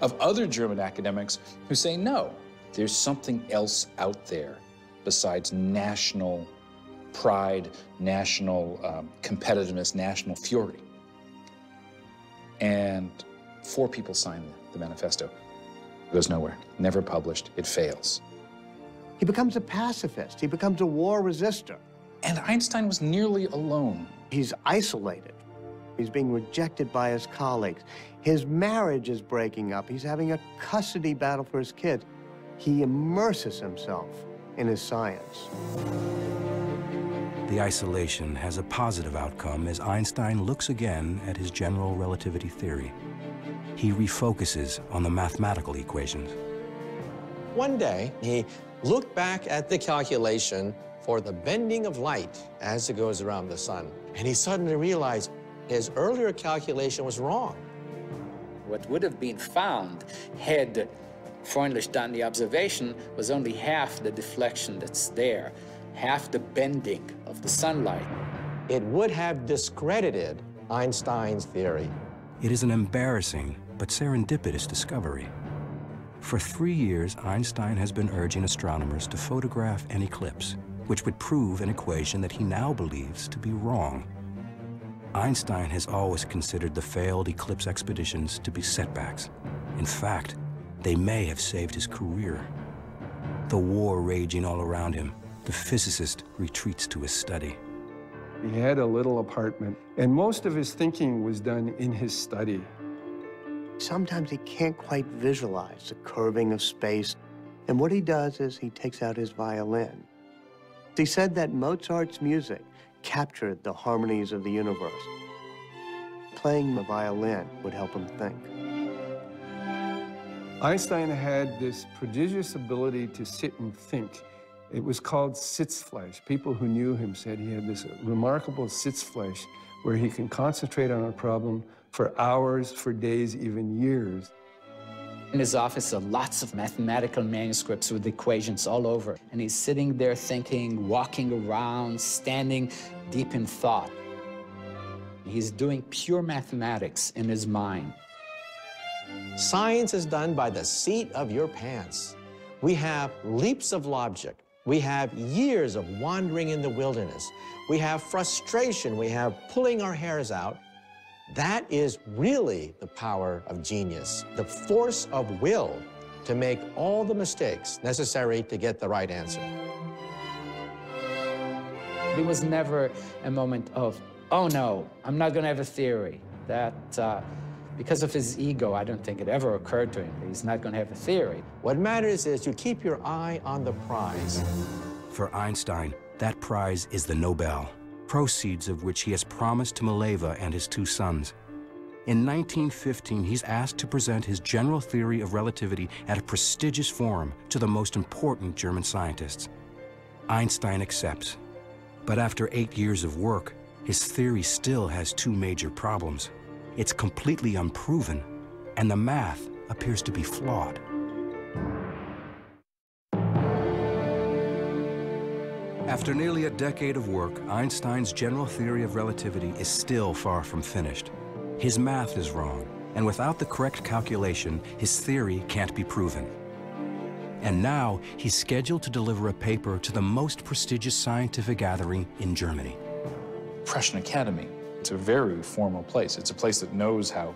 of other German academics who say, no, there's something else out there besides national pride, national competitiveness, national fury. And 4 people sign the manifesto. It goes nowhere, never published, it fails. He becomes a pacifist. He becomes a war resistor. And Einstein was nearly alone. He's isolated. He's being rejected by his colleagues. His marriage is breaking up. He's having a custody battle for his kids. He immerses himself in his science. The isolation has a positive outcome as Einstein looks again at his general relativity theory. He refocuses on the mathematical equations. One day, he looked back at the calculation for the bending of light as it goes around the sun, and he suddenly realized his earlier calculation was wrong. What would have been found had Freundlich done the observation was only half the deflection that's there, half the bending of the sunlight. It would have discredited Einstein's theory. It is an embarrassing but serendipitous discovery. For 3 years, Einstein has been urging astronomers to photograph an eclipse, which would prove an equation that he now believes to be wrong. Einstein has always considered the failed eclipse expeditions to be setbacks. In fact, they may have saved his career. The war raging all around him, the physicist retreats to his study. He had a little apartment, and most of his thinking was done in his study. Sometimes he can't quite visualize the curving of space, and what he does is he takes out his violin. He said that Mozart's music captured the harmonies of the universe. Playing the violin would help him think. Einstein had this prodigious ability to sit and think. It was called Sitzfleisch. People who knew him said he had this remarkable Sitzfleisch where he can concentrate on a problem for hours, for days, even years. In his office are lots of mathematical manuscripts with equations all over. And he's sitting there thinking, walking around, standing deep in thought. He's doing pure mathematics in his mind. Science is done by the seat of your pants. We have leaps of logic. We have years of wandering in the wilderness. We have frustration. We have pulling our hairs out. That is really the power of genius, the force of will to make all the mistakes necessary to get the right answer. There was never a moment of, oh no, I'm not gonna have a theory. That, because of his ego, I don't think it ever occurred to him that he's not gonna have a theory. What matters is you keep your eye on the prize. For Einstein, that prize is the Nobel, proceeds of which he has promised to Mileva and his 2 sons. In 1915, he's asked to present his general theory of relativity at a prestigious forum to the most important German scientists. Einstein accepts. But after 8 years of work, his theory still has 2 major problems. It's completely unproven, and the math appears to be flawed. After nearly a decade of work, Einstein's general theory of relativity is still far from finished. His math is wrong, and without the correct calculation, his theory can't be proven. And now he's scheduled to deliver a paper to the most prestigious scientific gathering in Germany. Prussian Academy, it's a very formal place. It's a place that knows how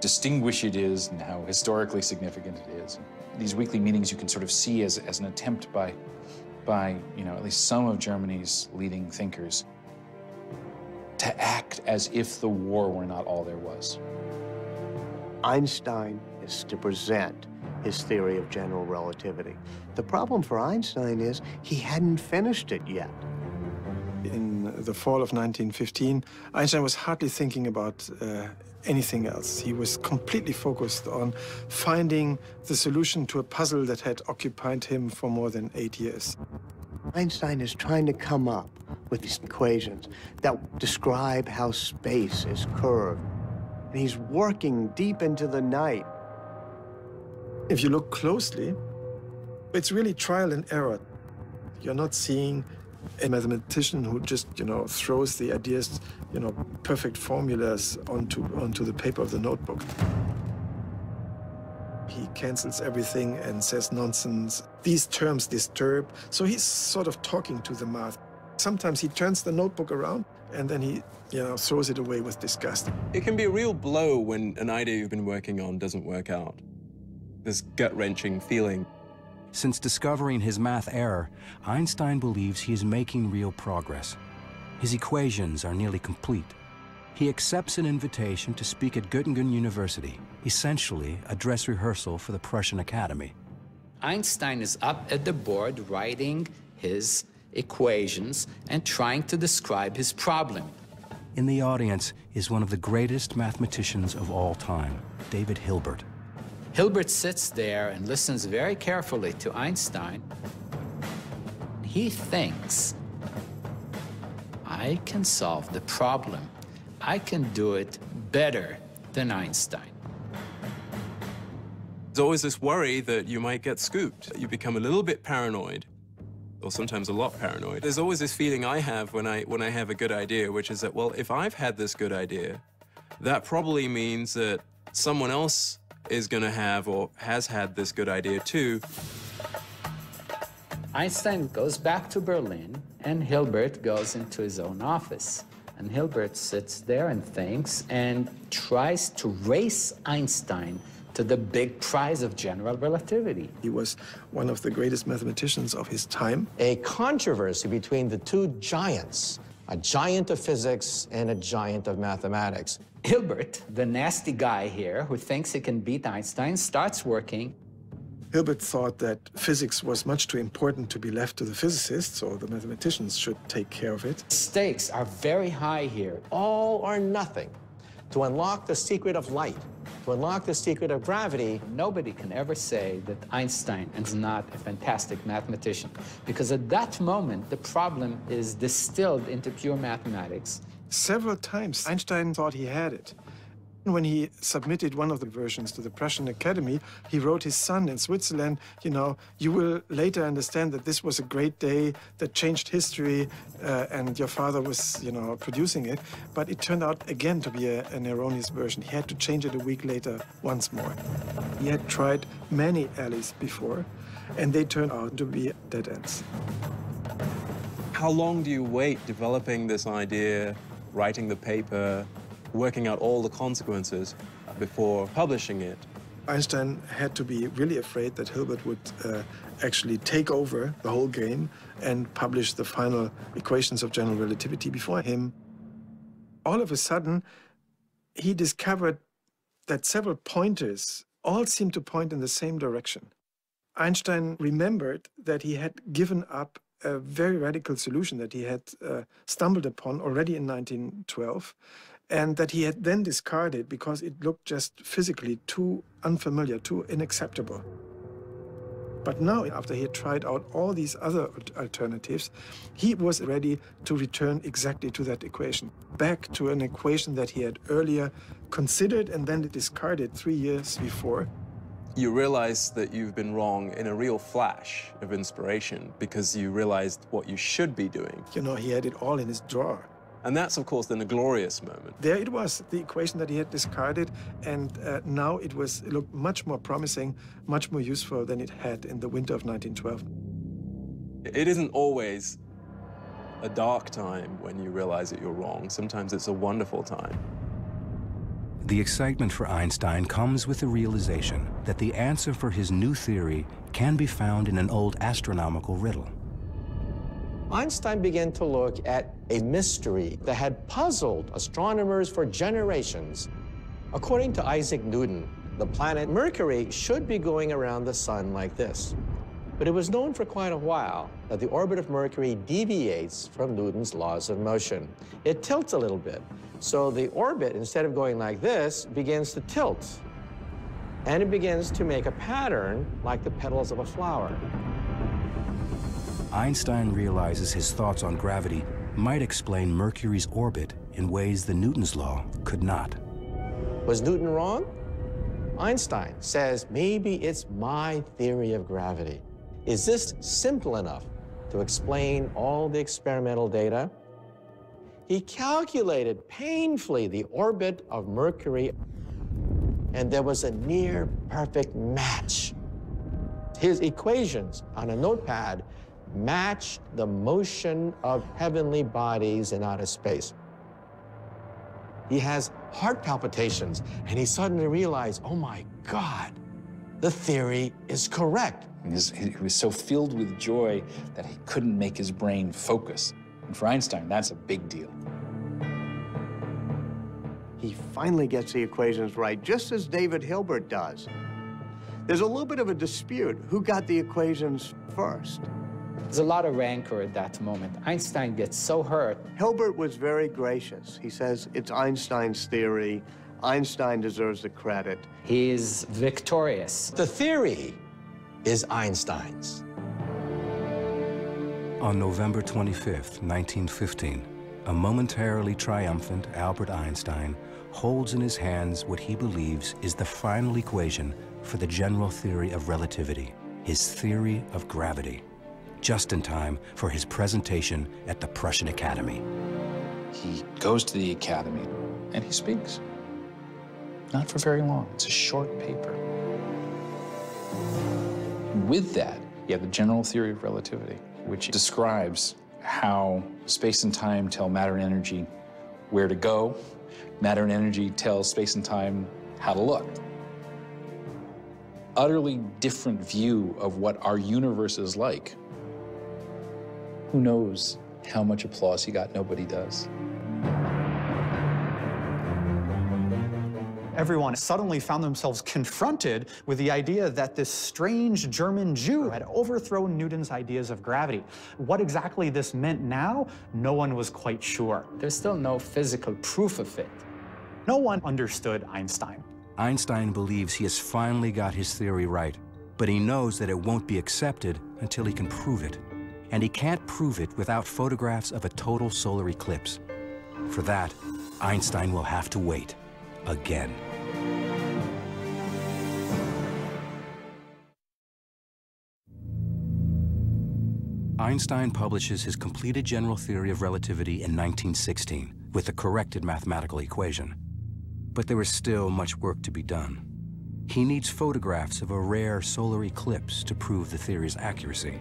distinguished it is and how historically significant it is. These weekly meetings you can sort of see as an attempt by at least some of Germany's leading thinkers to act as if the war were not all there was. Einstein is to present his theory of general relativity. The problem for Einstein is he hadn't finished it yet. In the fall of 1915, Einstein was hardly thinking about anything else. He was completely focused on finding the solution to a puzzle that had occupied him for more than 8 years. Einstein is trying to come up with these equations that describe how space is curved. And he's working deep into the night. If you look closely, it's really trial and error. You're not seeing a mathematician who just, throws the ideas, perfect formulas onto the paper of the notebook. He cancels everything and says nonsense. These terms disturb. So he's sort of talking to the math. Sometimes he turns the notebook around and then he, throws it away with disgust. It can be a real blow when an idea you've been working on doesn't work out. This gut-wrenching feeling. Since discovering his math error, Einstein believes he is making real progress. His equations are nearly complete. He accepts an invitation to speak at Göttingen University, essentially a dress rehearsal for the Prussian Academy. Einstein is up at the board writing his equations and trying to describe his problem. In the audience is one of the greatest mathematicians of all time, David Hilbert. Hilbert sits there and listens very carefully to Einstein. He thinks, I can solve the problem. I can do it better than Einstein. There's always this worry that you might get scooped. You become a little bit paranoid, or sometimes a lot paranoid. There's always this feeling I have when I have a good idea, which is that, well, if I've had this good idea, that probably means that someone else is going to have or has had this good idea too. Einstein goes back to Berlin, and Hilbert goes into his own office. And Hilbert sits there and thinks and tries to race Einstein to the big prize of general relativity. He was one of the greatest mathematicians of his time. A controversy between the two giants, a giant of physics and a giant of mathematics. Hilbert, the nasty guy here who thinks he can beat Einstein, starts working. Hilbert thought that physics was much too important to be left to the physicists, or the mathematicians should take care of it. Stakes are very high here. All or nothing. To unlock the secret of light, to unlock the secret of gravity. Nobody can ever say that Einstein is not a fantastic mathematician, because at that moment, the problem is distilled into pure mathematics. Several times, Einstein thought he had it. When he submitted one of the versions to the Prussian Academy, he wrote his son in Switzerland, you will later understand that this was a great day that changed history, and your father was, producing it. But it turned out again to be an erroneous version. He had to change it a week later once more. He had tried many alleys before, and they turned out to be dead ends. How long do you wait developing this idea, writing the paper, working out all the consequences before publishing it? Einstein had to be really afraid that Hilbert would actually take over the whole game and publish the final equations of general relativity before him. All of a sudden, he discovered that several pointers all seemed to point in the same direction. Einstein remembered that he had given up a very radical solution that he had stumbled upon already in 1912, and that he had then discarded because it looked just physically too unfamiliar, too unacceptable. But now, after he had tried out all these other alternatives, he was ready to return exactly to that equation, back to an equation that he had earlier considered and then discarded 3 years before. You realize that you've been wrong in a real flash of inspiration because you realized what you should be doing. He had it all in his drawer. And that's, of course, then a glorious moment. There it was, the equation that he had discarded, and now it looked much more promising, much more useful than it had in the winter of 1912. It isn't always a dark time when you realize that you're wrong. Sometimes it's a wonderful time. The excitement for Einstein comes with the realization that the answer for his new theory can be found in an old astronomical riddle. Einstein began to look at a mystery that had puzzled astronomers for generations. According to Isaac Newton, the planet Mercury should be going around the sun like this. But it was known for quite a while that the orbit of Mercury deviates from Newton's laws of motion. It tilts a little bit. So the orbit, instead of going like this, begins to tilt. And it begins to make a pattern like the petals of a flower. Einstein realizes his thoughts on gravity might explain Mercury's orbit in ways the Newton's law could not. Was Newton wrong? Einstein says, maybe it's my theory of gravity. Is this simple enough to explain all the experimental data? He calculated painfully the orbit of Mercury, and there was a near perfect match. His equations on a notepad matched the motion of heavenly bodies in outer space. He has heart palpitations, and he suddenly realized, oh my God, the theory is correct. He was so filled with joy that he couldn't make his brain focus. And for Einstein, that's a big deal. He finally gets the equations right, just as David Hilbert does. There's a little bit of a dispute. Who got the equations first? There's a lot of rancor at that moment. Einstein gets so hurt. Hilbert was very gracious. He says it's Einstein's theory. Einstein deserves the credit. He is victorious. The theory is Einstein's. On November 25th, 1915, a momentarily triumphant Albert Einstein holds in his hands what he believes is the final equation for the general theory of relativity, his theory of gravity, just in time for his presentation at the Prussian Academy. He goes to the Academy and he speaks. Not for very long. It's a short paper. With that, you have the general theory of relativity, which describes how space and time tell matter and energy where to go. Matter and energy tell space and time how to look. Utterly different view of what our universe is like. Who knows how much applause he got? Nobody does. Everyone suddenly found themselves confronted with the idea that this strange German Jew had overthrown Newton's ideas of gravity. What exactly this meant now, no one was quite sure. There's still no physical proof of it. No one understood Einstein. Einstein believes he has finally got his theory right, but he knows that it won't be accepted until he can prove it. And he can't prove it without photographs of a total solar eclipse. For that, Einstein will have to wait again. Einstein publishes his completed general theory of relativity in 1916 with the corrected mathematical equation. But there is still much work to be done. He needs photographs of a rare solar eclipse to prove the theory's accuracy.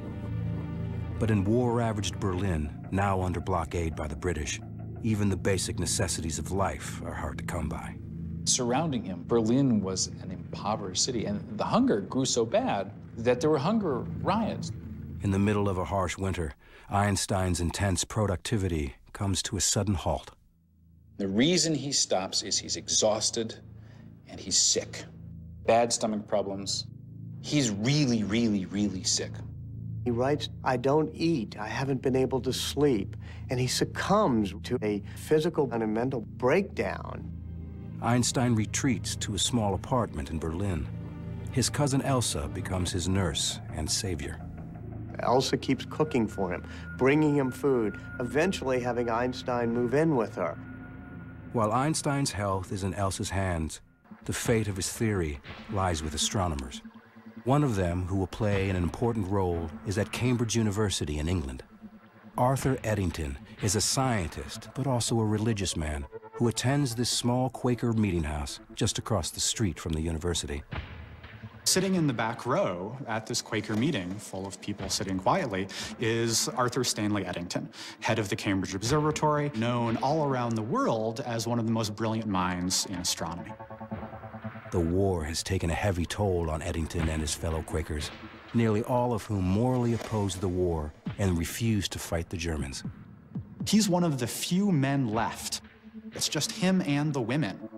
But in war-ravaged Berlin, now under blockade by the British, even the basic necessities of life are hard to come by. Surrounding him, Berlin was an impoverished city, and the hunger grew so bad that there were hunger riots. In the middle of a harsh winter, Einstein's intense productivity comes to a sudden halt. The reason he stops is he's exhausted and he's sick. Bad stomach problems. He's really, really, really sick. He writes, I don't eat, I haven't been able to sleep, and he succumbs to a physical and a mental breakdown. Einstein retreats to a small apartment in Berlin. His cousin Elsa becomes his nurse and savior. Elsa keeps cooking for him, bringing him food, eventually having Einstein move in with her. While Einstein's health is in Elsa's hands, the fate of his theory lies with astronomers. One of them who will play an important role is at Cambridge University in England. Arthur Eddington is a scientist, but also a religious man who attends this small Quaker meeting house just across the street from the university. Sitting in the back row at this Quaker meeting, full of people sitting quietly, is Arthur Stanley Eddington, head of the Cambridge Observatory, known all around the world as one of the most brilliant minds in astronomy. The war has taken a heavy toll on Eddington and his fellow Quakers, nearly all of whom morally opposed the war and refused to fight the Germans. He's one of the few men left. It's just him and the women.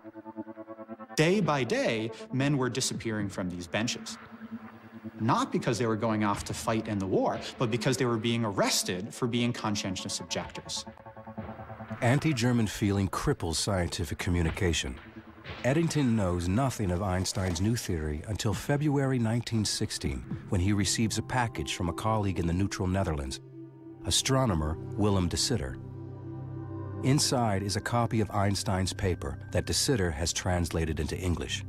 Day by day, men were disappearing from these benches. Not because they were going off to fight in the war, but because they were being arrested for being conscientious objectors. Anti-German feeling cripples scientific communication. Eddington knows nothing of Einstein's new theory until February 1916, when he receives a package from a colleague in the neutral Netherlands, astronomer Willem de Sitter. Inside is a copy of Einstein's paper that de Sitter has translated into English.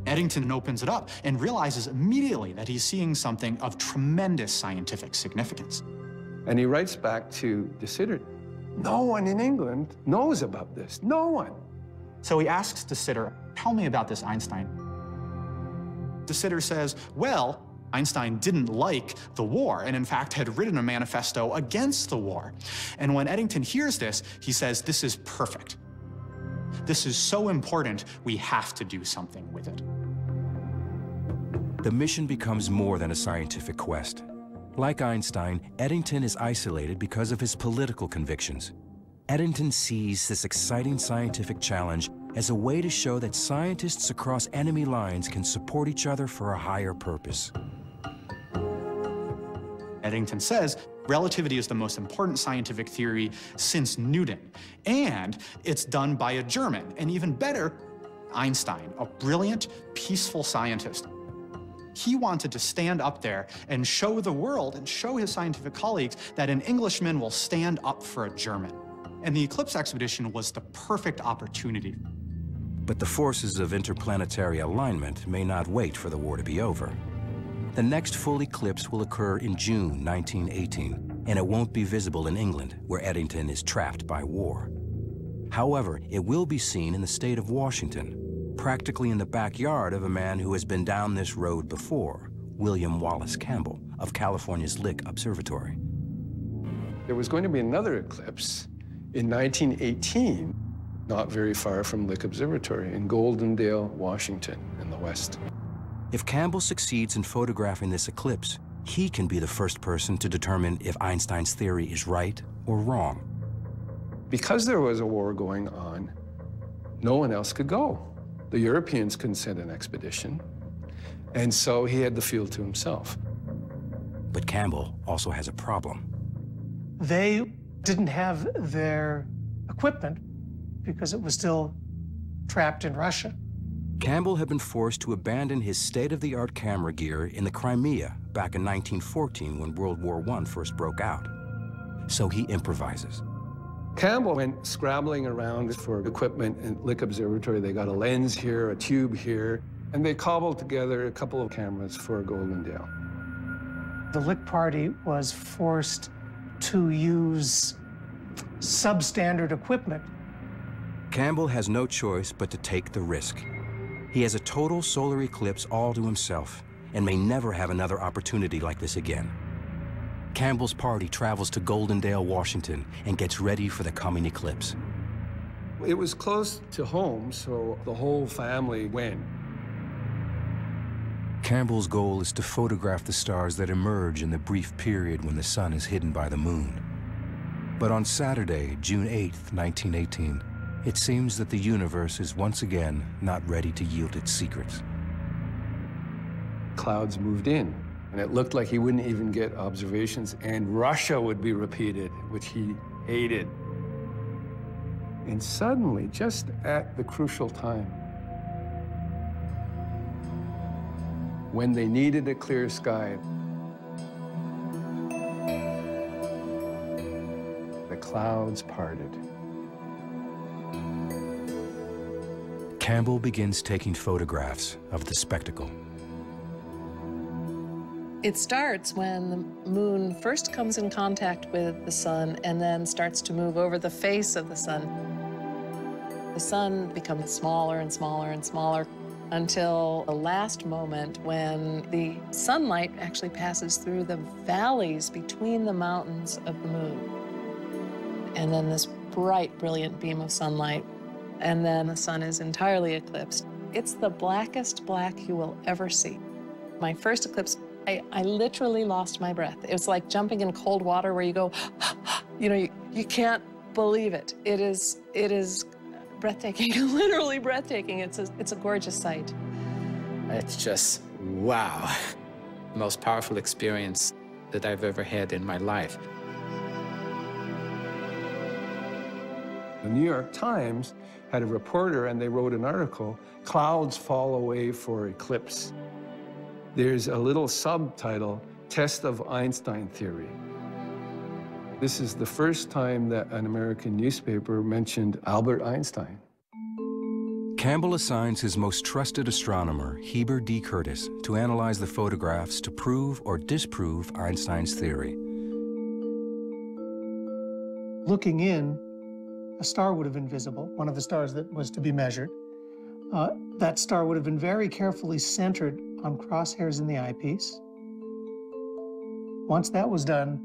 Eddington opens it up and realizes immediately that he's seeing something of tremendous scientific significance. And he writes back to de Sitter, no one in England knows about this, no one. So he asks de Sitter, tell me about this Einstein. De Sitter says, well, Einstein didn't like the war and in fact had written a manifesto against the war. And when Eddington hears this, he says, this is perfect. This is so important, we have to do something with it. The mission becomes more than a scientific quest. Like Einstein, Eddington is isolated because of his political convictions. Eddington sees this exciting scientific challenge as a way to show that scientists across enemy lines can support each other for a higher purpose. Eddington says, relativity is the most important scientific theory since Newton, and it's done by a German, and even better, Einstein, a brilliant, peaceful scientist. He wanted to stand up there and show the world and show his scientific colleagues that an Englishman will stand up for a German. And the Eclipse expedition was the perfect opportunity. But the forces of interplanetary alignment may not wait for the war to be over. The next full eclipse will occur in June 1918, and it won't be visible in England, where Eddington is trapped by war. However, it will be seen in the state of Washington, practically in the backyard of a man who has been down this road before, William Wallace Campbell of California's Lick Observatory. There was going to be another eclipse in 1918, not very far from Lick Observatory in Goldendale, Washington, in the west. If Campbell succeeds in photographing this eclipse, he can be the first person to determine if Einstein's theory is right or wrong. Because there was a war going on, no one else could go. The Europeans couldn't send an expedition, and so he had the field to himself. But Campbell also has a problem. They didn't have their equipment because it was still trapped in Russia. Campbell had been forced to abandon his state-of-the-art camera gear in the Crimea back in 1914 when World War I first broke out. So he improvises. Campbell went scrabbling around for equipment at Lick Observatory. They got a lens here, a tube here, and they cobbled together a couple of cameras for Goldendale. The Lick party was forced to use substandard equipment. Campbell has no choice but to take the risk. He has a total solar eclipse all to himself and may never have another opportunity like this again. Campbell's party travels to Goldendale, Washington, and gets ready for the coming eclipse. It was close to home, so the whole family went. Campbell's goal is to photograph the stars that emerge in the brief period when the sun is hidden by the moon. But on Saturday, June 8th, 1918, it seems that the universe is once again not ready to yield its secrets. Clouds moved in, and it looked like he wouldn't even get observations, and Russia would be repeated, which he hated. And suddenly, just at the crucial time, when they needed a clear sky, the clouds parted. Campbell begins taking photographs of the spectacle. It starts when the moon first comes in contact with the sun and then starts to move over the face of the sun. The sun becomes smaller and smaller and smaller until the last moment when the sunlight actually passes through the valleys between the mountains of the moon. And then this bright, brilliant beam of sunlight, and then the sun is entirely eclipsed. It's the blackest black you will ever see. My first eclipse, I literally lost my breath. It was like jumping in cold water where you go, you know, you can't believe it. It is breathtaking, literally breathtaking. It's a gorgeous sight. It's just, wow. Most powerful experience that I've ever had in my life. The New York Times had a reporter, and they wrote an article, "Clouds Fall Away for Eclipse." There's a little subtitle, "Test of Einstein Theory." This is the first time that an American newspaper mentioned Albert Einstein. Campbell assigns his most trusted astronomer, Heber D. Curtis, to analyze the photographs to prove or disprove Einstein's theory. Looking in, a star would have been visible, one of the stars that was to be measured. That star would have been very carefully centered on crosshairs in the eyepiece. Once that was done,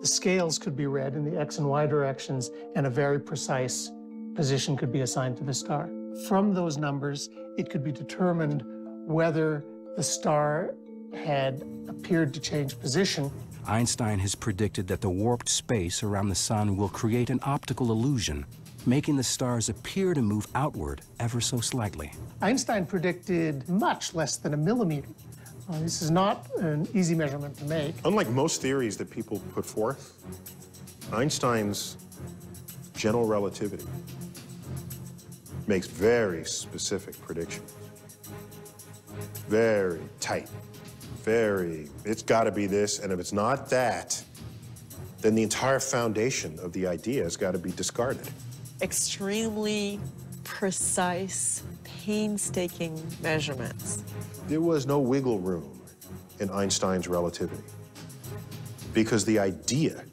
the scales could be read in the X and Y directions, and a very precise position could be assigned to the star. From those numbers, it could be determined whether the star had appeared to change position. Einstein has predicted that the warped space around the sun will create an optical illusion, making the stars appear to move outward ever so slightly. Einstein predicted much less than a millimeter. This is not an easy measurement to make. Unlike most theories that people put forth, Einstein's general relativity makes very specific predictions. Very tight, it's gotta be this, and if it's not that, then the entire foundation of the idea has gotta be discarded. Extremely precise, painstaking measurements. There was no wiggle room in Einstein's relativity because the idea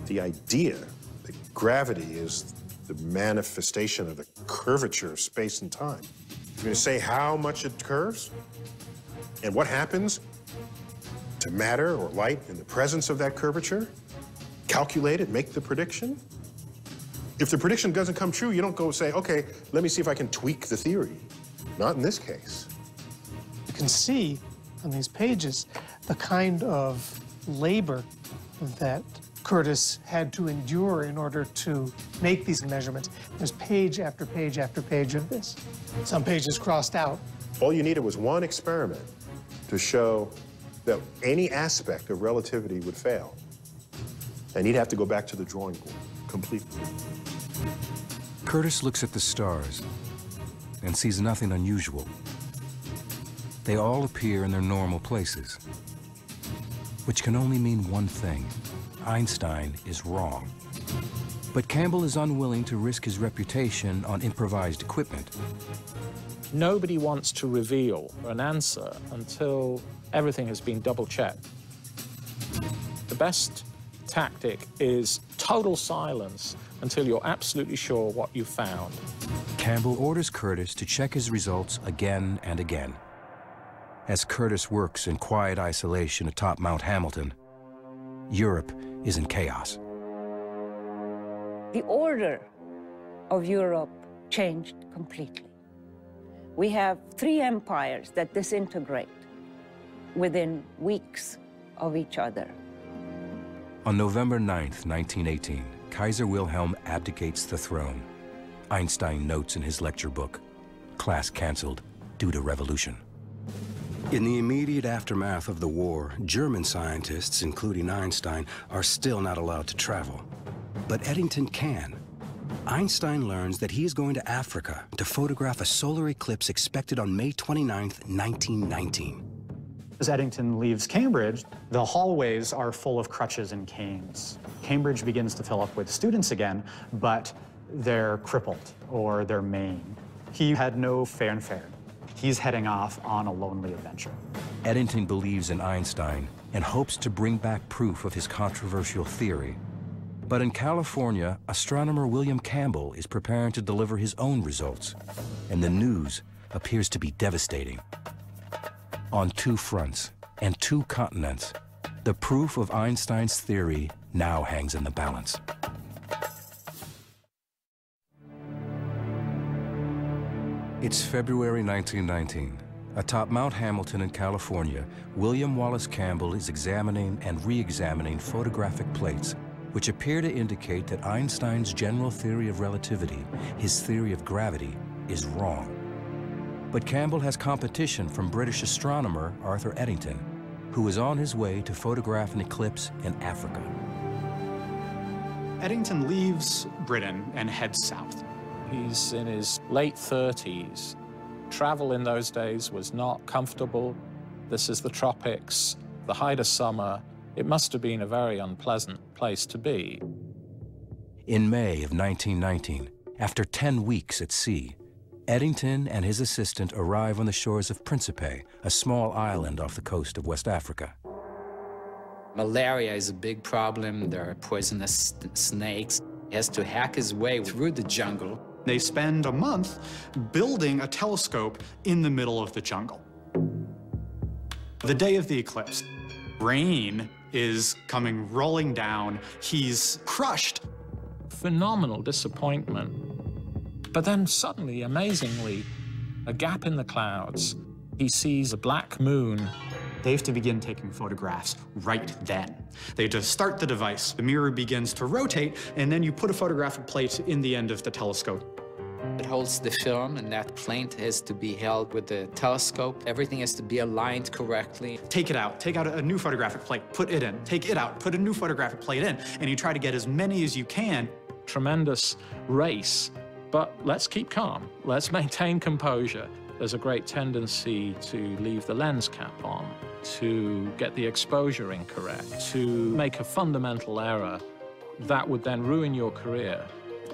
that gravity is the manifestation of the curvature of space and time. You're gonna say how much it curves and what happens to matter or light in the presence of that curvature, calculate it, make the prediction. If the prediction doesn't come true, you don't go say, okay, let me see if I can tweak the theory. Not in this case. You can see on these pages the kind of labor that Curtis had to endure in order to make these measurements. There's page after page after page of this. Some pages crossed out. All you needed was one experiment to show that any aspect of relativity would fail. And he'd have to go back to the drawing board completely. Curtis looks at the stars and sees nothing unusual. They all appear in their normal places, which can only mean one thing. Einstein is wrong. But Campbell is unwilling to risk his reputation on improvised equipment. Nobody wants to reveal an answer until everything has been double-checked. The best tactic is total silence until you're absolutely sure what you found. Campbell orders Curtis to check his results again and again. As Curtis works in quiet isolation atop Mount Hamilton, Europe is in chaos. The order of Europe changed completely. We have 3 empires that disintegrate within weeks of each other. On November 9th, 1918, Kaiser Wilhelm abdicates the throne. Einstein notes in his lecture book, class canceled due to revolution. In the immediate aftermath of the war, German scientists, including Einstein, are still not allowed to travel. But Eddington can. Einstein learns that he is going to Africa to photograph a solar eclipse expected on May 29th, 1919. As Eddington leaves Cambridge, the hallways are full of crutches and canes. Cambridge begins to fill up with students again, but they're crippled or they're maimed. He had no fanfare. He's heading off on a lonely adventure. Eddington believes in Einstein and hopes to bring back proof of his controversial theory. But in California, astronomer William Campbell is preparing to deliver his own results, and the news appears to be devastating. On two fronts and two continents, the proof of Einstein's theory now hangs in the balance. It's February 1919. Atop Mount Hamilton in California, William Wallace Campbell is examining and re-examining photographic plates which appear to indicate that Einstein's general theory of relativity, his theory of gravity, is wrong. But Campbell has competition from British astronomer Arthur Eddington, who is on his way to photograph an eclipse in Africa. Eddington leaves Britain and heads south. He's in his late 30s. Travel in those days was not comfortable. This is the tropics, the height of summer. It must have been a very unpleasant place to be. In May of 1919, after 10 weeks at sea, Eddington and his assistant arrive on the shores of Principe, a small island off the coast of West Africa. Malaria is a big problem. There are poisonous snakes. He has to hack his way through the jungle. They spend a month building a telescope in the middle of the jungle. The day of the eclipse, rain is coming rolling down. He's crushed. Phenomenal disappointment. But then suddenly, amazingly, a gap in the clouds. He sees a black moon. They have to begin taking photographs right then. They just start the device, the mirror begins to rotate, and then you put a photographic plate in the end of the telescope. It holds the film, and that plate has to be held with the telescope. Everything has to be aligned correctly. Take out a new photographic plate, put it in. Take it out, put a new photographic plate in, and you try to get as many as you can. Tremendous race, but let's keep calm. Let's maintain composure. There's a great tendency to leave the lens cap on, to get the exposure incorrect, to make a fundamental error that would then ruin your career.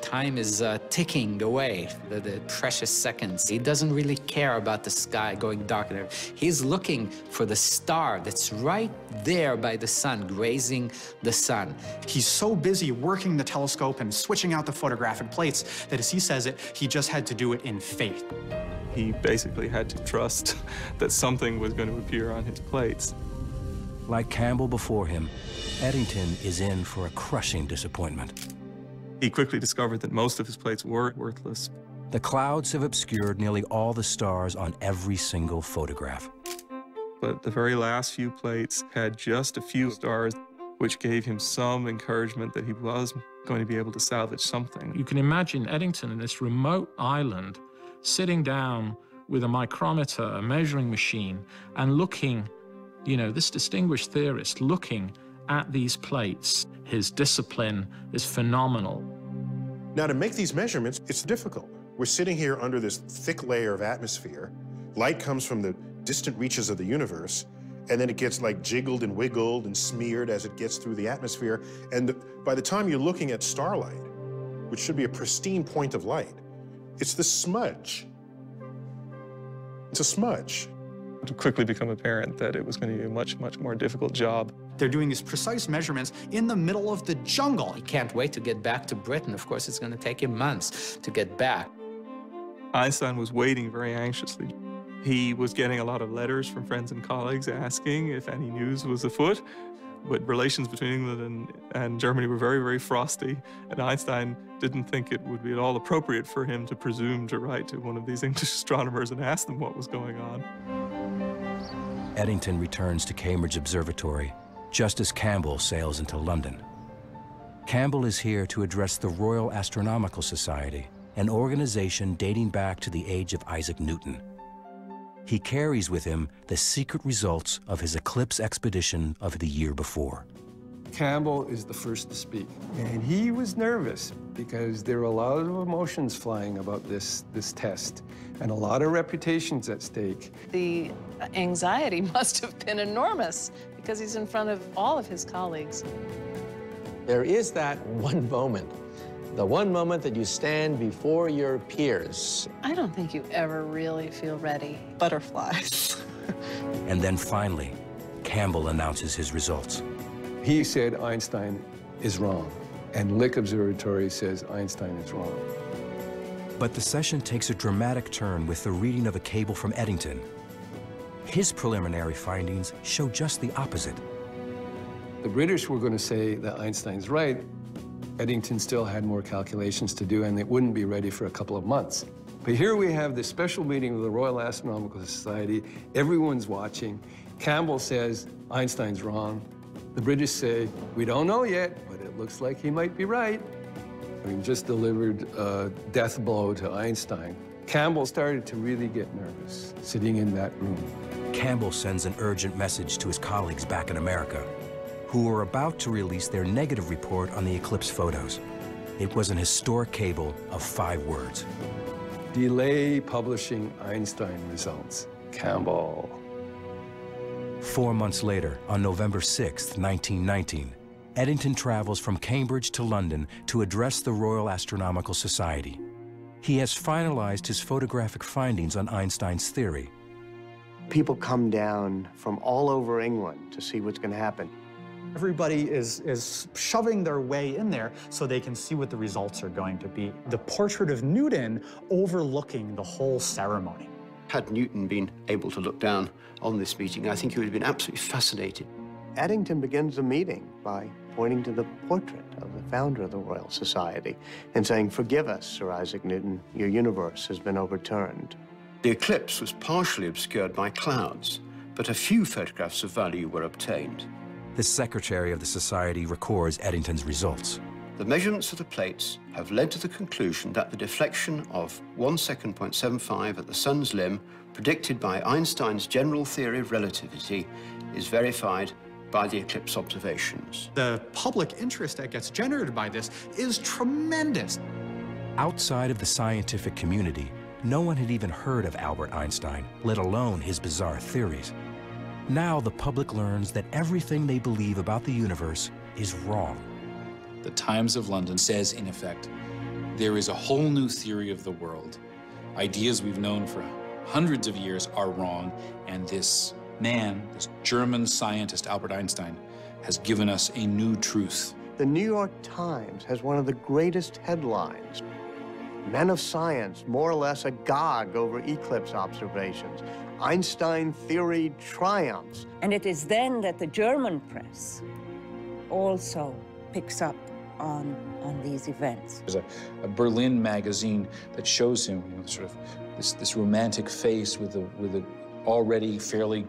Time is ticking away, the precious seconds. He doesn't really care about the sky going dark. He's looking for the star that's right there by the sun, grazing the sun. He's so busy working the telescope and switching out the photographic plates that, as he says it, he just had to do it in faith. He basically had to trust that something was going to appear on his plates. Like Campbell before him, Eddington is in for a crushing disappointment. He quickly discovered that most of his plates were worthless. The clouds have obscured nearly all the stars on every single photograph. But the very last few plates had just a few stars, which gave him some encouragement that he was going to be able to salvage something. You can imagine Eddington in this remote island, sitting down with a micrometer, a measuring machine, and looking, this distinguished theorist looking at these plates. His discipline is phenomenal. Now, to make these measurements, it's difficult. We're sitting here under this thick layer of atmosphere. Light comes from the distant reaches of the universe, and then it gets like jiggled and wiggled and smeared as it gets through the atmosphere. And by the time you're looking at starlight, which should be a pristine point of light, it's this smudge. It's a smudge. It would quickly become apparent that it was going to be a much, much more difficult job. They're doing these precise measurements in the middle of the jungle. He can't wait to get back to Britain. Of course, it's going to take him months to get back. Einstein was waiting very anxiously. He was getting a lot of letters from friends and colleagues asking if any news was afoot. But relations between England and Germany were very, very frosty, and Einstein didn't think it would be at all appropriate for him to presume to write to one of these English astronomers and ask them what was going on. Eddington returns to Cambridge Observatory just as Campbell sails into London. Campbell is here to address the Royal Astronomical Society, an organization dating back to the age of Isaac Newton. He carries with him the secret results of his eclipse expedition of the year before. Campbell is the first to speak, and he was nervous because there were a lot of emotions flying about this test and a lot of reputations at stake. The anxiety must have been enormous because he's in front of all of his colleagues. There is that one moment, the one moment that you stand before your peers. I don't think you ever really feel ready. Butterflies. And then finally, Campbell announces his results. He said Einstein is wrong, and Lick Observatory says Einstein is wrong. But the session takes a dramatic turn with the reading of a cable from Eddington. His preliminary findings show just the opposite. The British were going to say that Einstein's right. Eddington still had more calculations to do, and it wouldn't be ready for a couple of months. But here we have this special meeting of the Royal Astronomical Society. Everyone's watching. Campbell says Einstein's wrong. The British say, we don't know yet, but it looks like he might be right. Having just delivered a death blow to Einstein, Campbell started to really get nervous sitting in that room. Campbell sends an urgent message to his colleagues back in America, who were about to release their negative report on the eclipse photos. It was an historic cable of 5 words. Delay publishing Einstein results, Campbell. 4 months later, on November 6, 1919, Eddington travels from Cambridge to London to address the Royal Astronomical Society. He has finalized his photographic findings on Einstein's theory. People come down from all over England to see what's going to happen. Everybody is shoving their way in there so they can see what the results are going to be. The portrait of Newton overlooking the whole ceremony. Had Newton been able to look down on this meeting, I think he would have been absolutely fascinated. Eddington begins the meeting by pointing to the portrait of the founder of the Royal Society and saying, "Forgive us, Sir Isaac Newton, your universe has been overturned." The eclipse was partially obscured by clouds, but a few photographs of value were obtained. The secretary of the society records Eddington's results. The measurements of the plates have led to the conclusion that the deflection of 1 second .75 at the sun's limb, predicted by Einstein's general theory of relativity, is verified by the eclipse observations. The public interest that gets generated by this is tremendous. Outside of the scientific community, no one had even heard of Albert Einstein, let alone his bizarre theories. Now the public learns that everything they believe about the universe is wrong. The Times of London says, in effect, there is a whole new theory of the world. Ideas we've known for hundreds of years are wrong, and this man, this German scientist, Albert Einstein, has given us a new truth. The New York Times has one of the greatest headlines. Men of science more or less agog over eclipse observations. Einstein theory triumphs. And it is then that the German press also picks up on these events. There's a Berlin magazine that shows him, sort of this romantic face with a already fairly,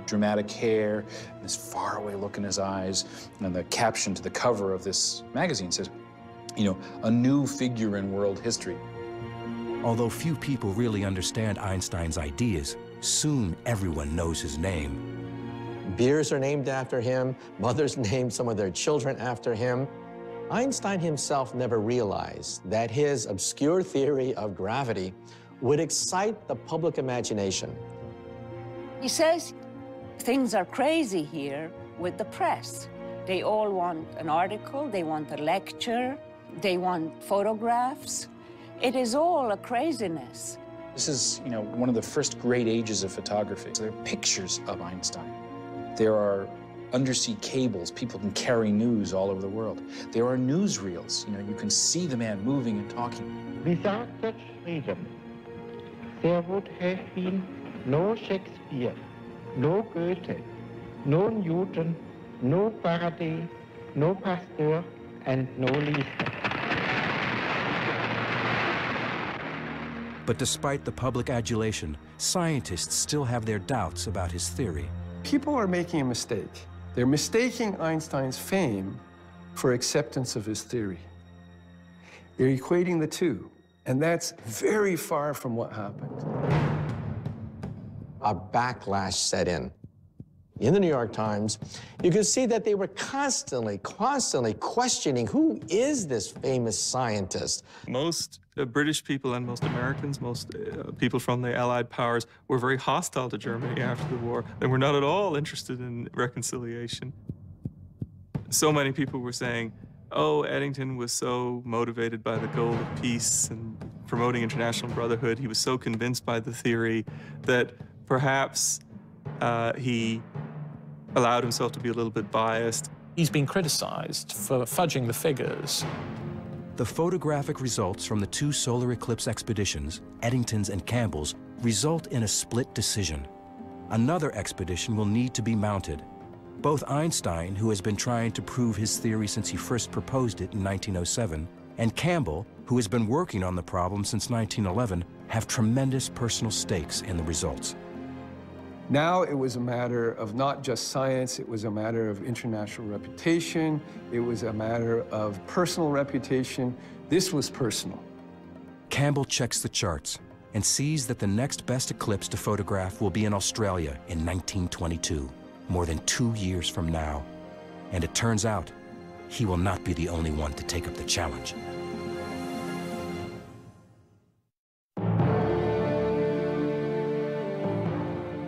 dramatic hair, and this faraway look in his eyes. And the caption to the cover of this magazine says, a new figure in world history. Although few people really understand Einstein's ideas, soon everyone knows his name. Beers are named after him. Mothers named some of their children after him. Einstein himself never realized that his obscure theory of gravity would excite the public imagination. He says things are crazy here with the press. They all want an article, they want a lecture, they want photographs. It is all a craziness. This is, one of the first great ages of photography. So there are pictures of Einstein. There are undersea cables. People can carry news all over the world. There are newsreels. You can see the man moving and talking. Without such freedom, there would have been no Shakespeare, no Goethe, no Newton, no Faraday, no Pasteur, and no Lister. But despite the public adulation, scientists still have their doubts about his theory. People are making a mistake. They're mistaking Einstein's fame for acceptance of his theory. They're equating the two, and that's very far from what happened. A backlash set in. In the New York Times, you could see that they were constantly questioning, who is this famous scientist? Most British people and most Americans, most people from the Allied powers were very hostile to Germany after the war. They were not at all interested in reconciliation. So many people were saying, oh, Eddington was so motivated by the goal of peace and promoting international brotherhood. He was so convinced by the theory that perhaps He allowed himself to be a little bit biased. He's been criticized for fudging the figures. The photographic results from the two solar eclipse expeditions, Eddington's and Campbell's, result in a split decision. Another expedition will need to be mounted. Both Einstein, who has been trying to prove his theory since he first proposed it in 1907, and Campbell, who has been working on the problem since 1911, have tremendous personal stakes in the results. Now it was a matter of not just science, it was a matter of international reputation, it was a matter of personal reputation. This was personal. Campbell checks the charts and sees that the next best eclipse to photograph will be in Australia in 1922, more than 2 years from now. And it turns out, he will not be the only one to take up the challenge.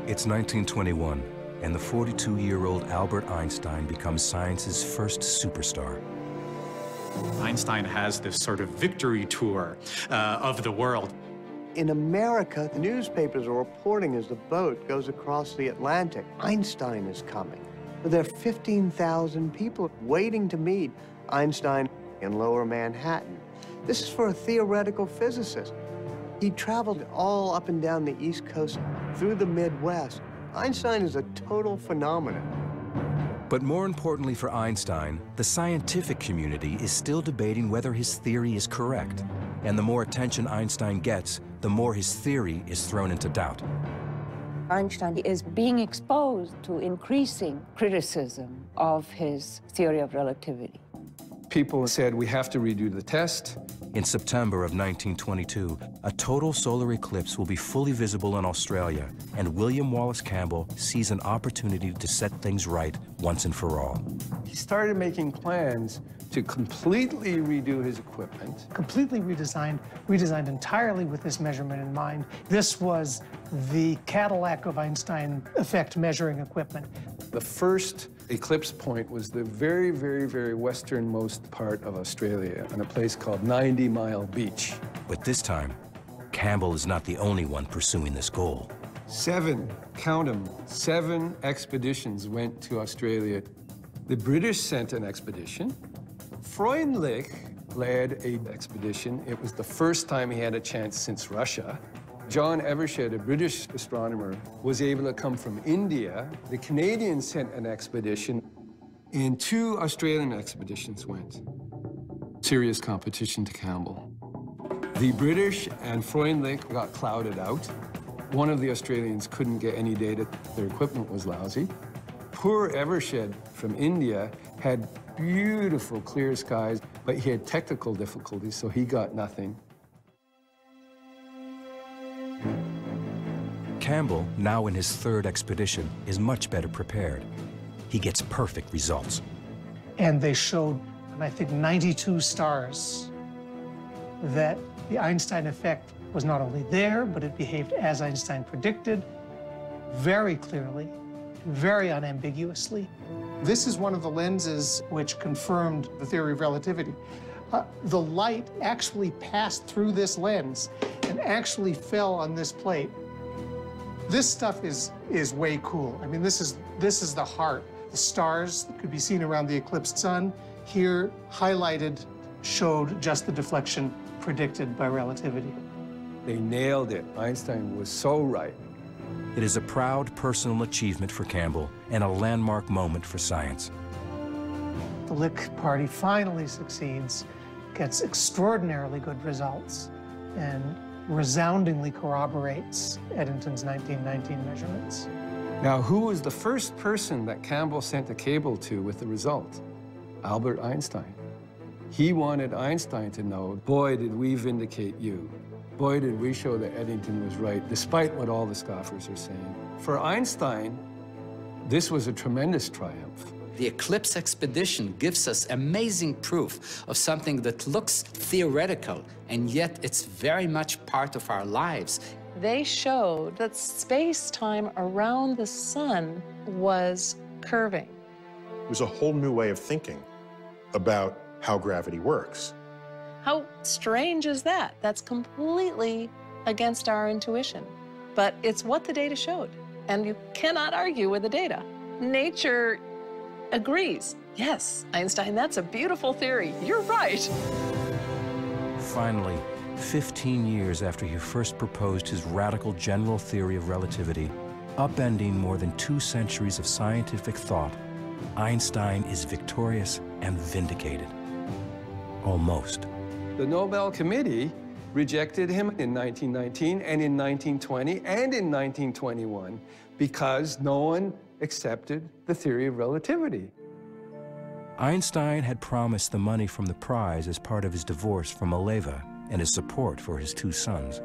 It's 1921, and the 42-year-old Albert Einstein becomes science's first superstar. Einstein has this sort of victory tour of the world. In America, the newspapers are reporting as the boat goes across the Atlantic, Einstein is coming. There are 15,000 people waiting to meet Einstein in Lower Manhattan. This is for a theoretical physicist. He traveled all up and down the East Coast through the Midwest. Einstein is a total phenomenon. But more importantly for Einstein, the scientific community is still debating whether his theory is correct. And the more attention Einstein gets, the more his theory is thrown into doubt. Einstein is being exposed to increasing criticism of his theory of relativity. People said, we have to redo the test. In September of 1922, a total solar eclipse will be fully visible in Australia, and William Wallace Campbell sees an opportunity to set things right once and for all. He started making plans to completely redo his equipment. Completely redesigned entirely with this measurement in mind. This was the Cadillac of Einstein effect measuring equipment. The first eclipse point was the very, very, very westernmost part of Australia, on a place called 90 Mile Beach. But this time, Campbell is not the only one pursuing this goal. 7, count them, 7 expeditions went to Australia. The British sent an expedition. Freundlich led an expedition. It was the first time he had a chance since Russia. John Evershed, a British astronomer, was able to come from India. The Canadians sent an expedition, and 2 Australian expeditions went. Serious competition to Campbell. The British and Freundlich got clouded out. One of the Australians couldn't get any data. Their equipment was lousy. Poor Evershed from India had beautiful clear skies, but he had technical difficulties, so he got nothing. Campbell, now in his 3rd expedition, is much better prepared. He gets perfect results. And they showed, I think, 92 stars that the Einstein effect was not only there, but it behaved as Einstein predicted, very clearly, very unambiguously. This is one of the lenses which confirmed the theory of relativity. The light actually passed through this lens and actually fell on this plate. This stuff is way cool. I mean, this is the heart. The stars that could be seen around the eclipsed sun, here highlighted, showed just the deflection predicted by relativity. They nailed it. Einstein was so right. It is a proud personal achievement for Campbell and a landmark moment for science. The Lick Party finally succeeds, gets extraordinarily good results, and resoundingly corroborates Eddington's 1919 measurements. Now, who was the first person that Campbell sent a cable to with the result? Albert Einstein. He wanted Einstein to know, boy, did we vindicate you. Boy, did we show that Eddington was right, despite what all the scoffers are saying. For Einstein, this was a tremendous triumph. The eclipse expedition gives us amazing proof of something that looks theoretical, and yet it's very much part of our lives. They showed that space-time around the sun was curving. It was a whole new way of thinking about how gravity works. How strange is that? That's completely against our intuition. But it's what the data showed. And you cannot argue with the data. Nature agrees. Yes, Einstein, that's a beautiful theory. You're right. Finally, 15 years after he first proposed his radical general theory of relativity, upending more than 2 centuries of scientific thought, Einstein is victorious and vindicated. Almost. The Nobel Committee rejected him in 1919 and in 1920 and in 1921 because no one accepted the theory of relativity. Einstein had promised the money from the prize as part of his divorce from Mileva and his support for his 2 sons.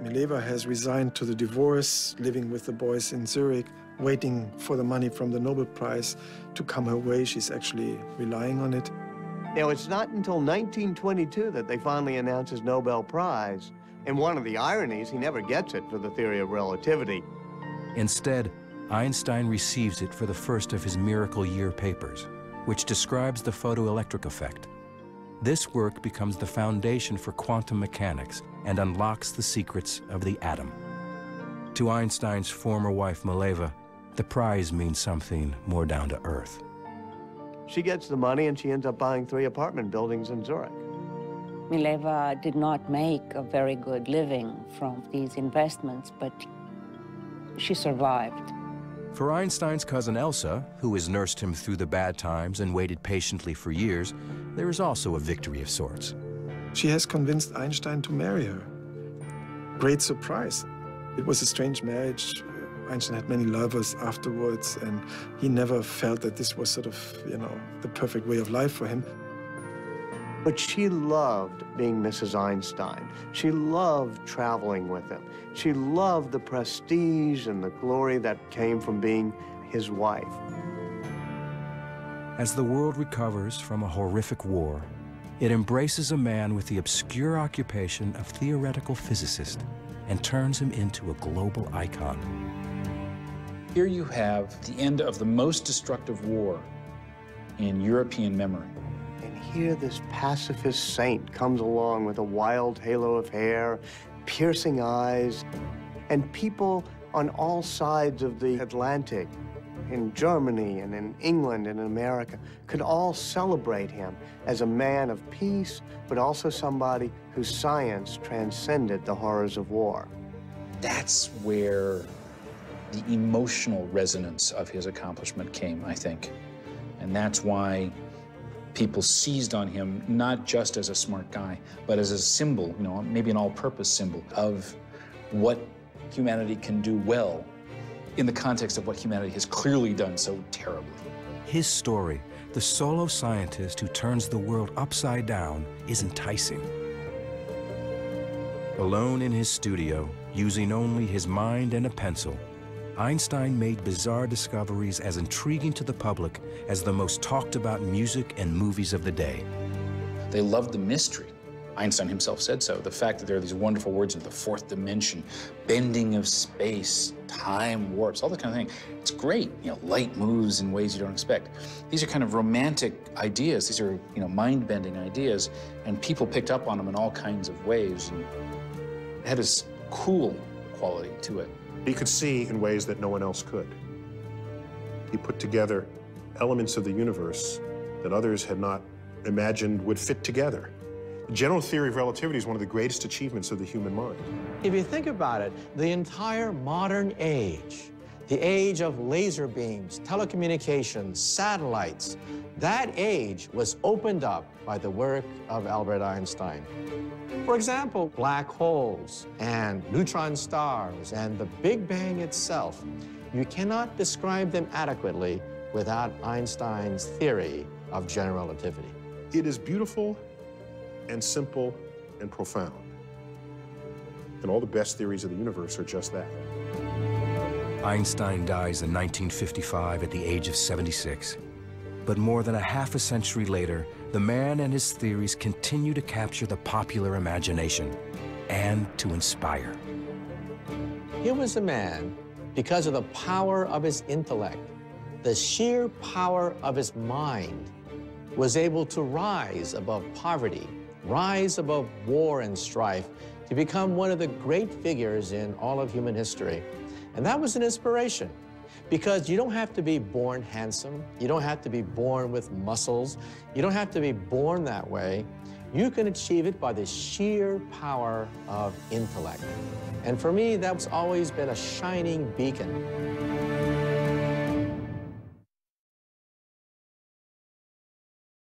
Mileva has resigned to the divorce, living with the boys in Zurich, waiting for the money from the Nobel Prize to come her way. She's actually relying on it. Now, it's not until 1922 that they finally announce his Nobel Prize. And one of the ironies, he never gets it for the theory of relativity. Instead, Einstein receives it for the first of his Miracle Year papers, which describes the photoelectric effect. This work becomes the foundation for quantum mechanics and unlocks the secrets of the atom. To Einstein's former wife, Mileva, the prize means something more down to earth. She gets the money and she ends up buying 3 apartment buildings in Zurich. Mileva did not make a very good living from these investments, but she survived. For Einstein's cousin Elsa, who has nursed him through the bad times and waited patiently for years, there is also a victory of sorts. She has convinced Einstein to marry her. Great surprise. It was a strange marriage. Einstein had many lovers afterwards, and he never felt that this was sort of, the perfect way of life for him. But she loved being Mrs. Einstein. She loved traveling with him. She loved the prestige and the glory that came from being his wife. As the world recovers from a horrific war, it embraces a man with the obscure occupation of theoretical physicist and turns him into a global icon. Here you have the end of the most destructive war in European memory. And here this pacifist saint comes along with a wild halo of hair, piercing eyes, and people on all sides of the Atlantic, in Germany and in England and in America, could all celebrate him as a man of peace, but also somebody whose science transcended the horrors of war. That's where the emotional resonance of his accomplishment came, I think. And that's why people seized on him, not just as a smart guy, but as a symbol, maybe an all-purpose symbol of what humanity can do well in the context of what humanity has clearly done so terribly. His story, the solo scientist who turns the world upside down, is enticing. Alone in his studio, using only his mind and a pencil, Einstein made bizarre discoveries as intriguing to the public as the most talked about music and movies of the day. They loved the mystery. Einstein himself said so. The fact that there are these wonderful words of the 4th dimension, bending of space, time warps, all that kind of thing. It's great. Light moves in ways you don't expect. These are kind of romantic ideas. These are, mind-bending ideas, and people picked up on them in all kinds of ways. And it had this cool quality to it. He could see in ways that no one else could. He put together elements of the universe that others had not imagined would fit together. The general theory of relativity is one of the greatest achievements of the human mind. If you think about it, the entire modern age, the age of laser beams, telecommunications, satellites, that age was opened up by the work of Albert Einstein. For example, black holes and neutron stars and the Big Bang itself. You cannot describe them adequately without Einstein's theory of general relativity. It is beautiful and simple and profound. And all the best theories of the universe are just that. Einstein dies in 1955 at the age of 76. But more than a half a century later, the man and his theories continue to capture the popular imagination and to inspire. Here was a man, because of the power of his intellect, the sheer power of his mind, was able to rise above poverty, rise above war and strife, to become one of the great figures in all of human history. And that was an inspiration, because you don't have to be born handsome. You don't have to be born with muscles. You don't have to be born that way. You can achieve it by the sheer power of intellect. And for me, that's always been a shining beacon.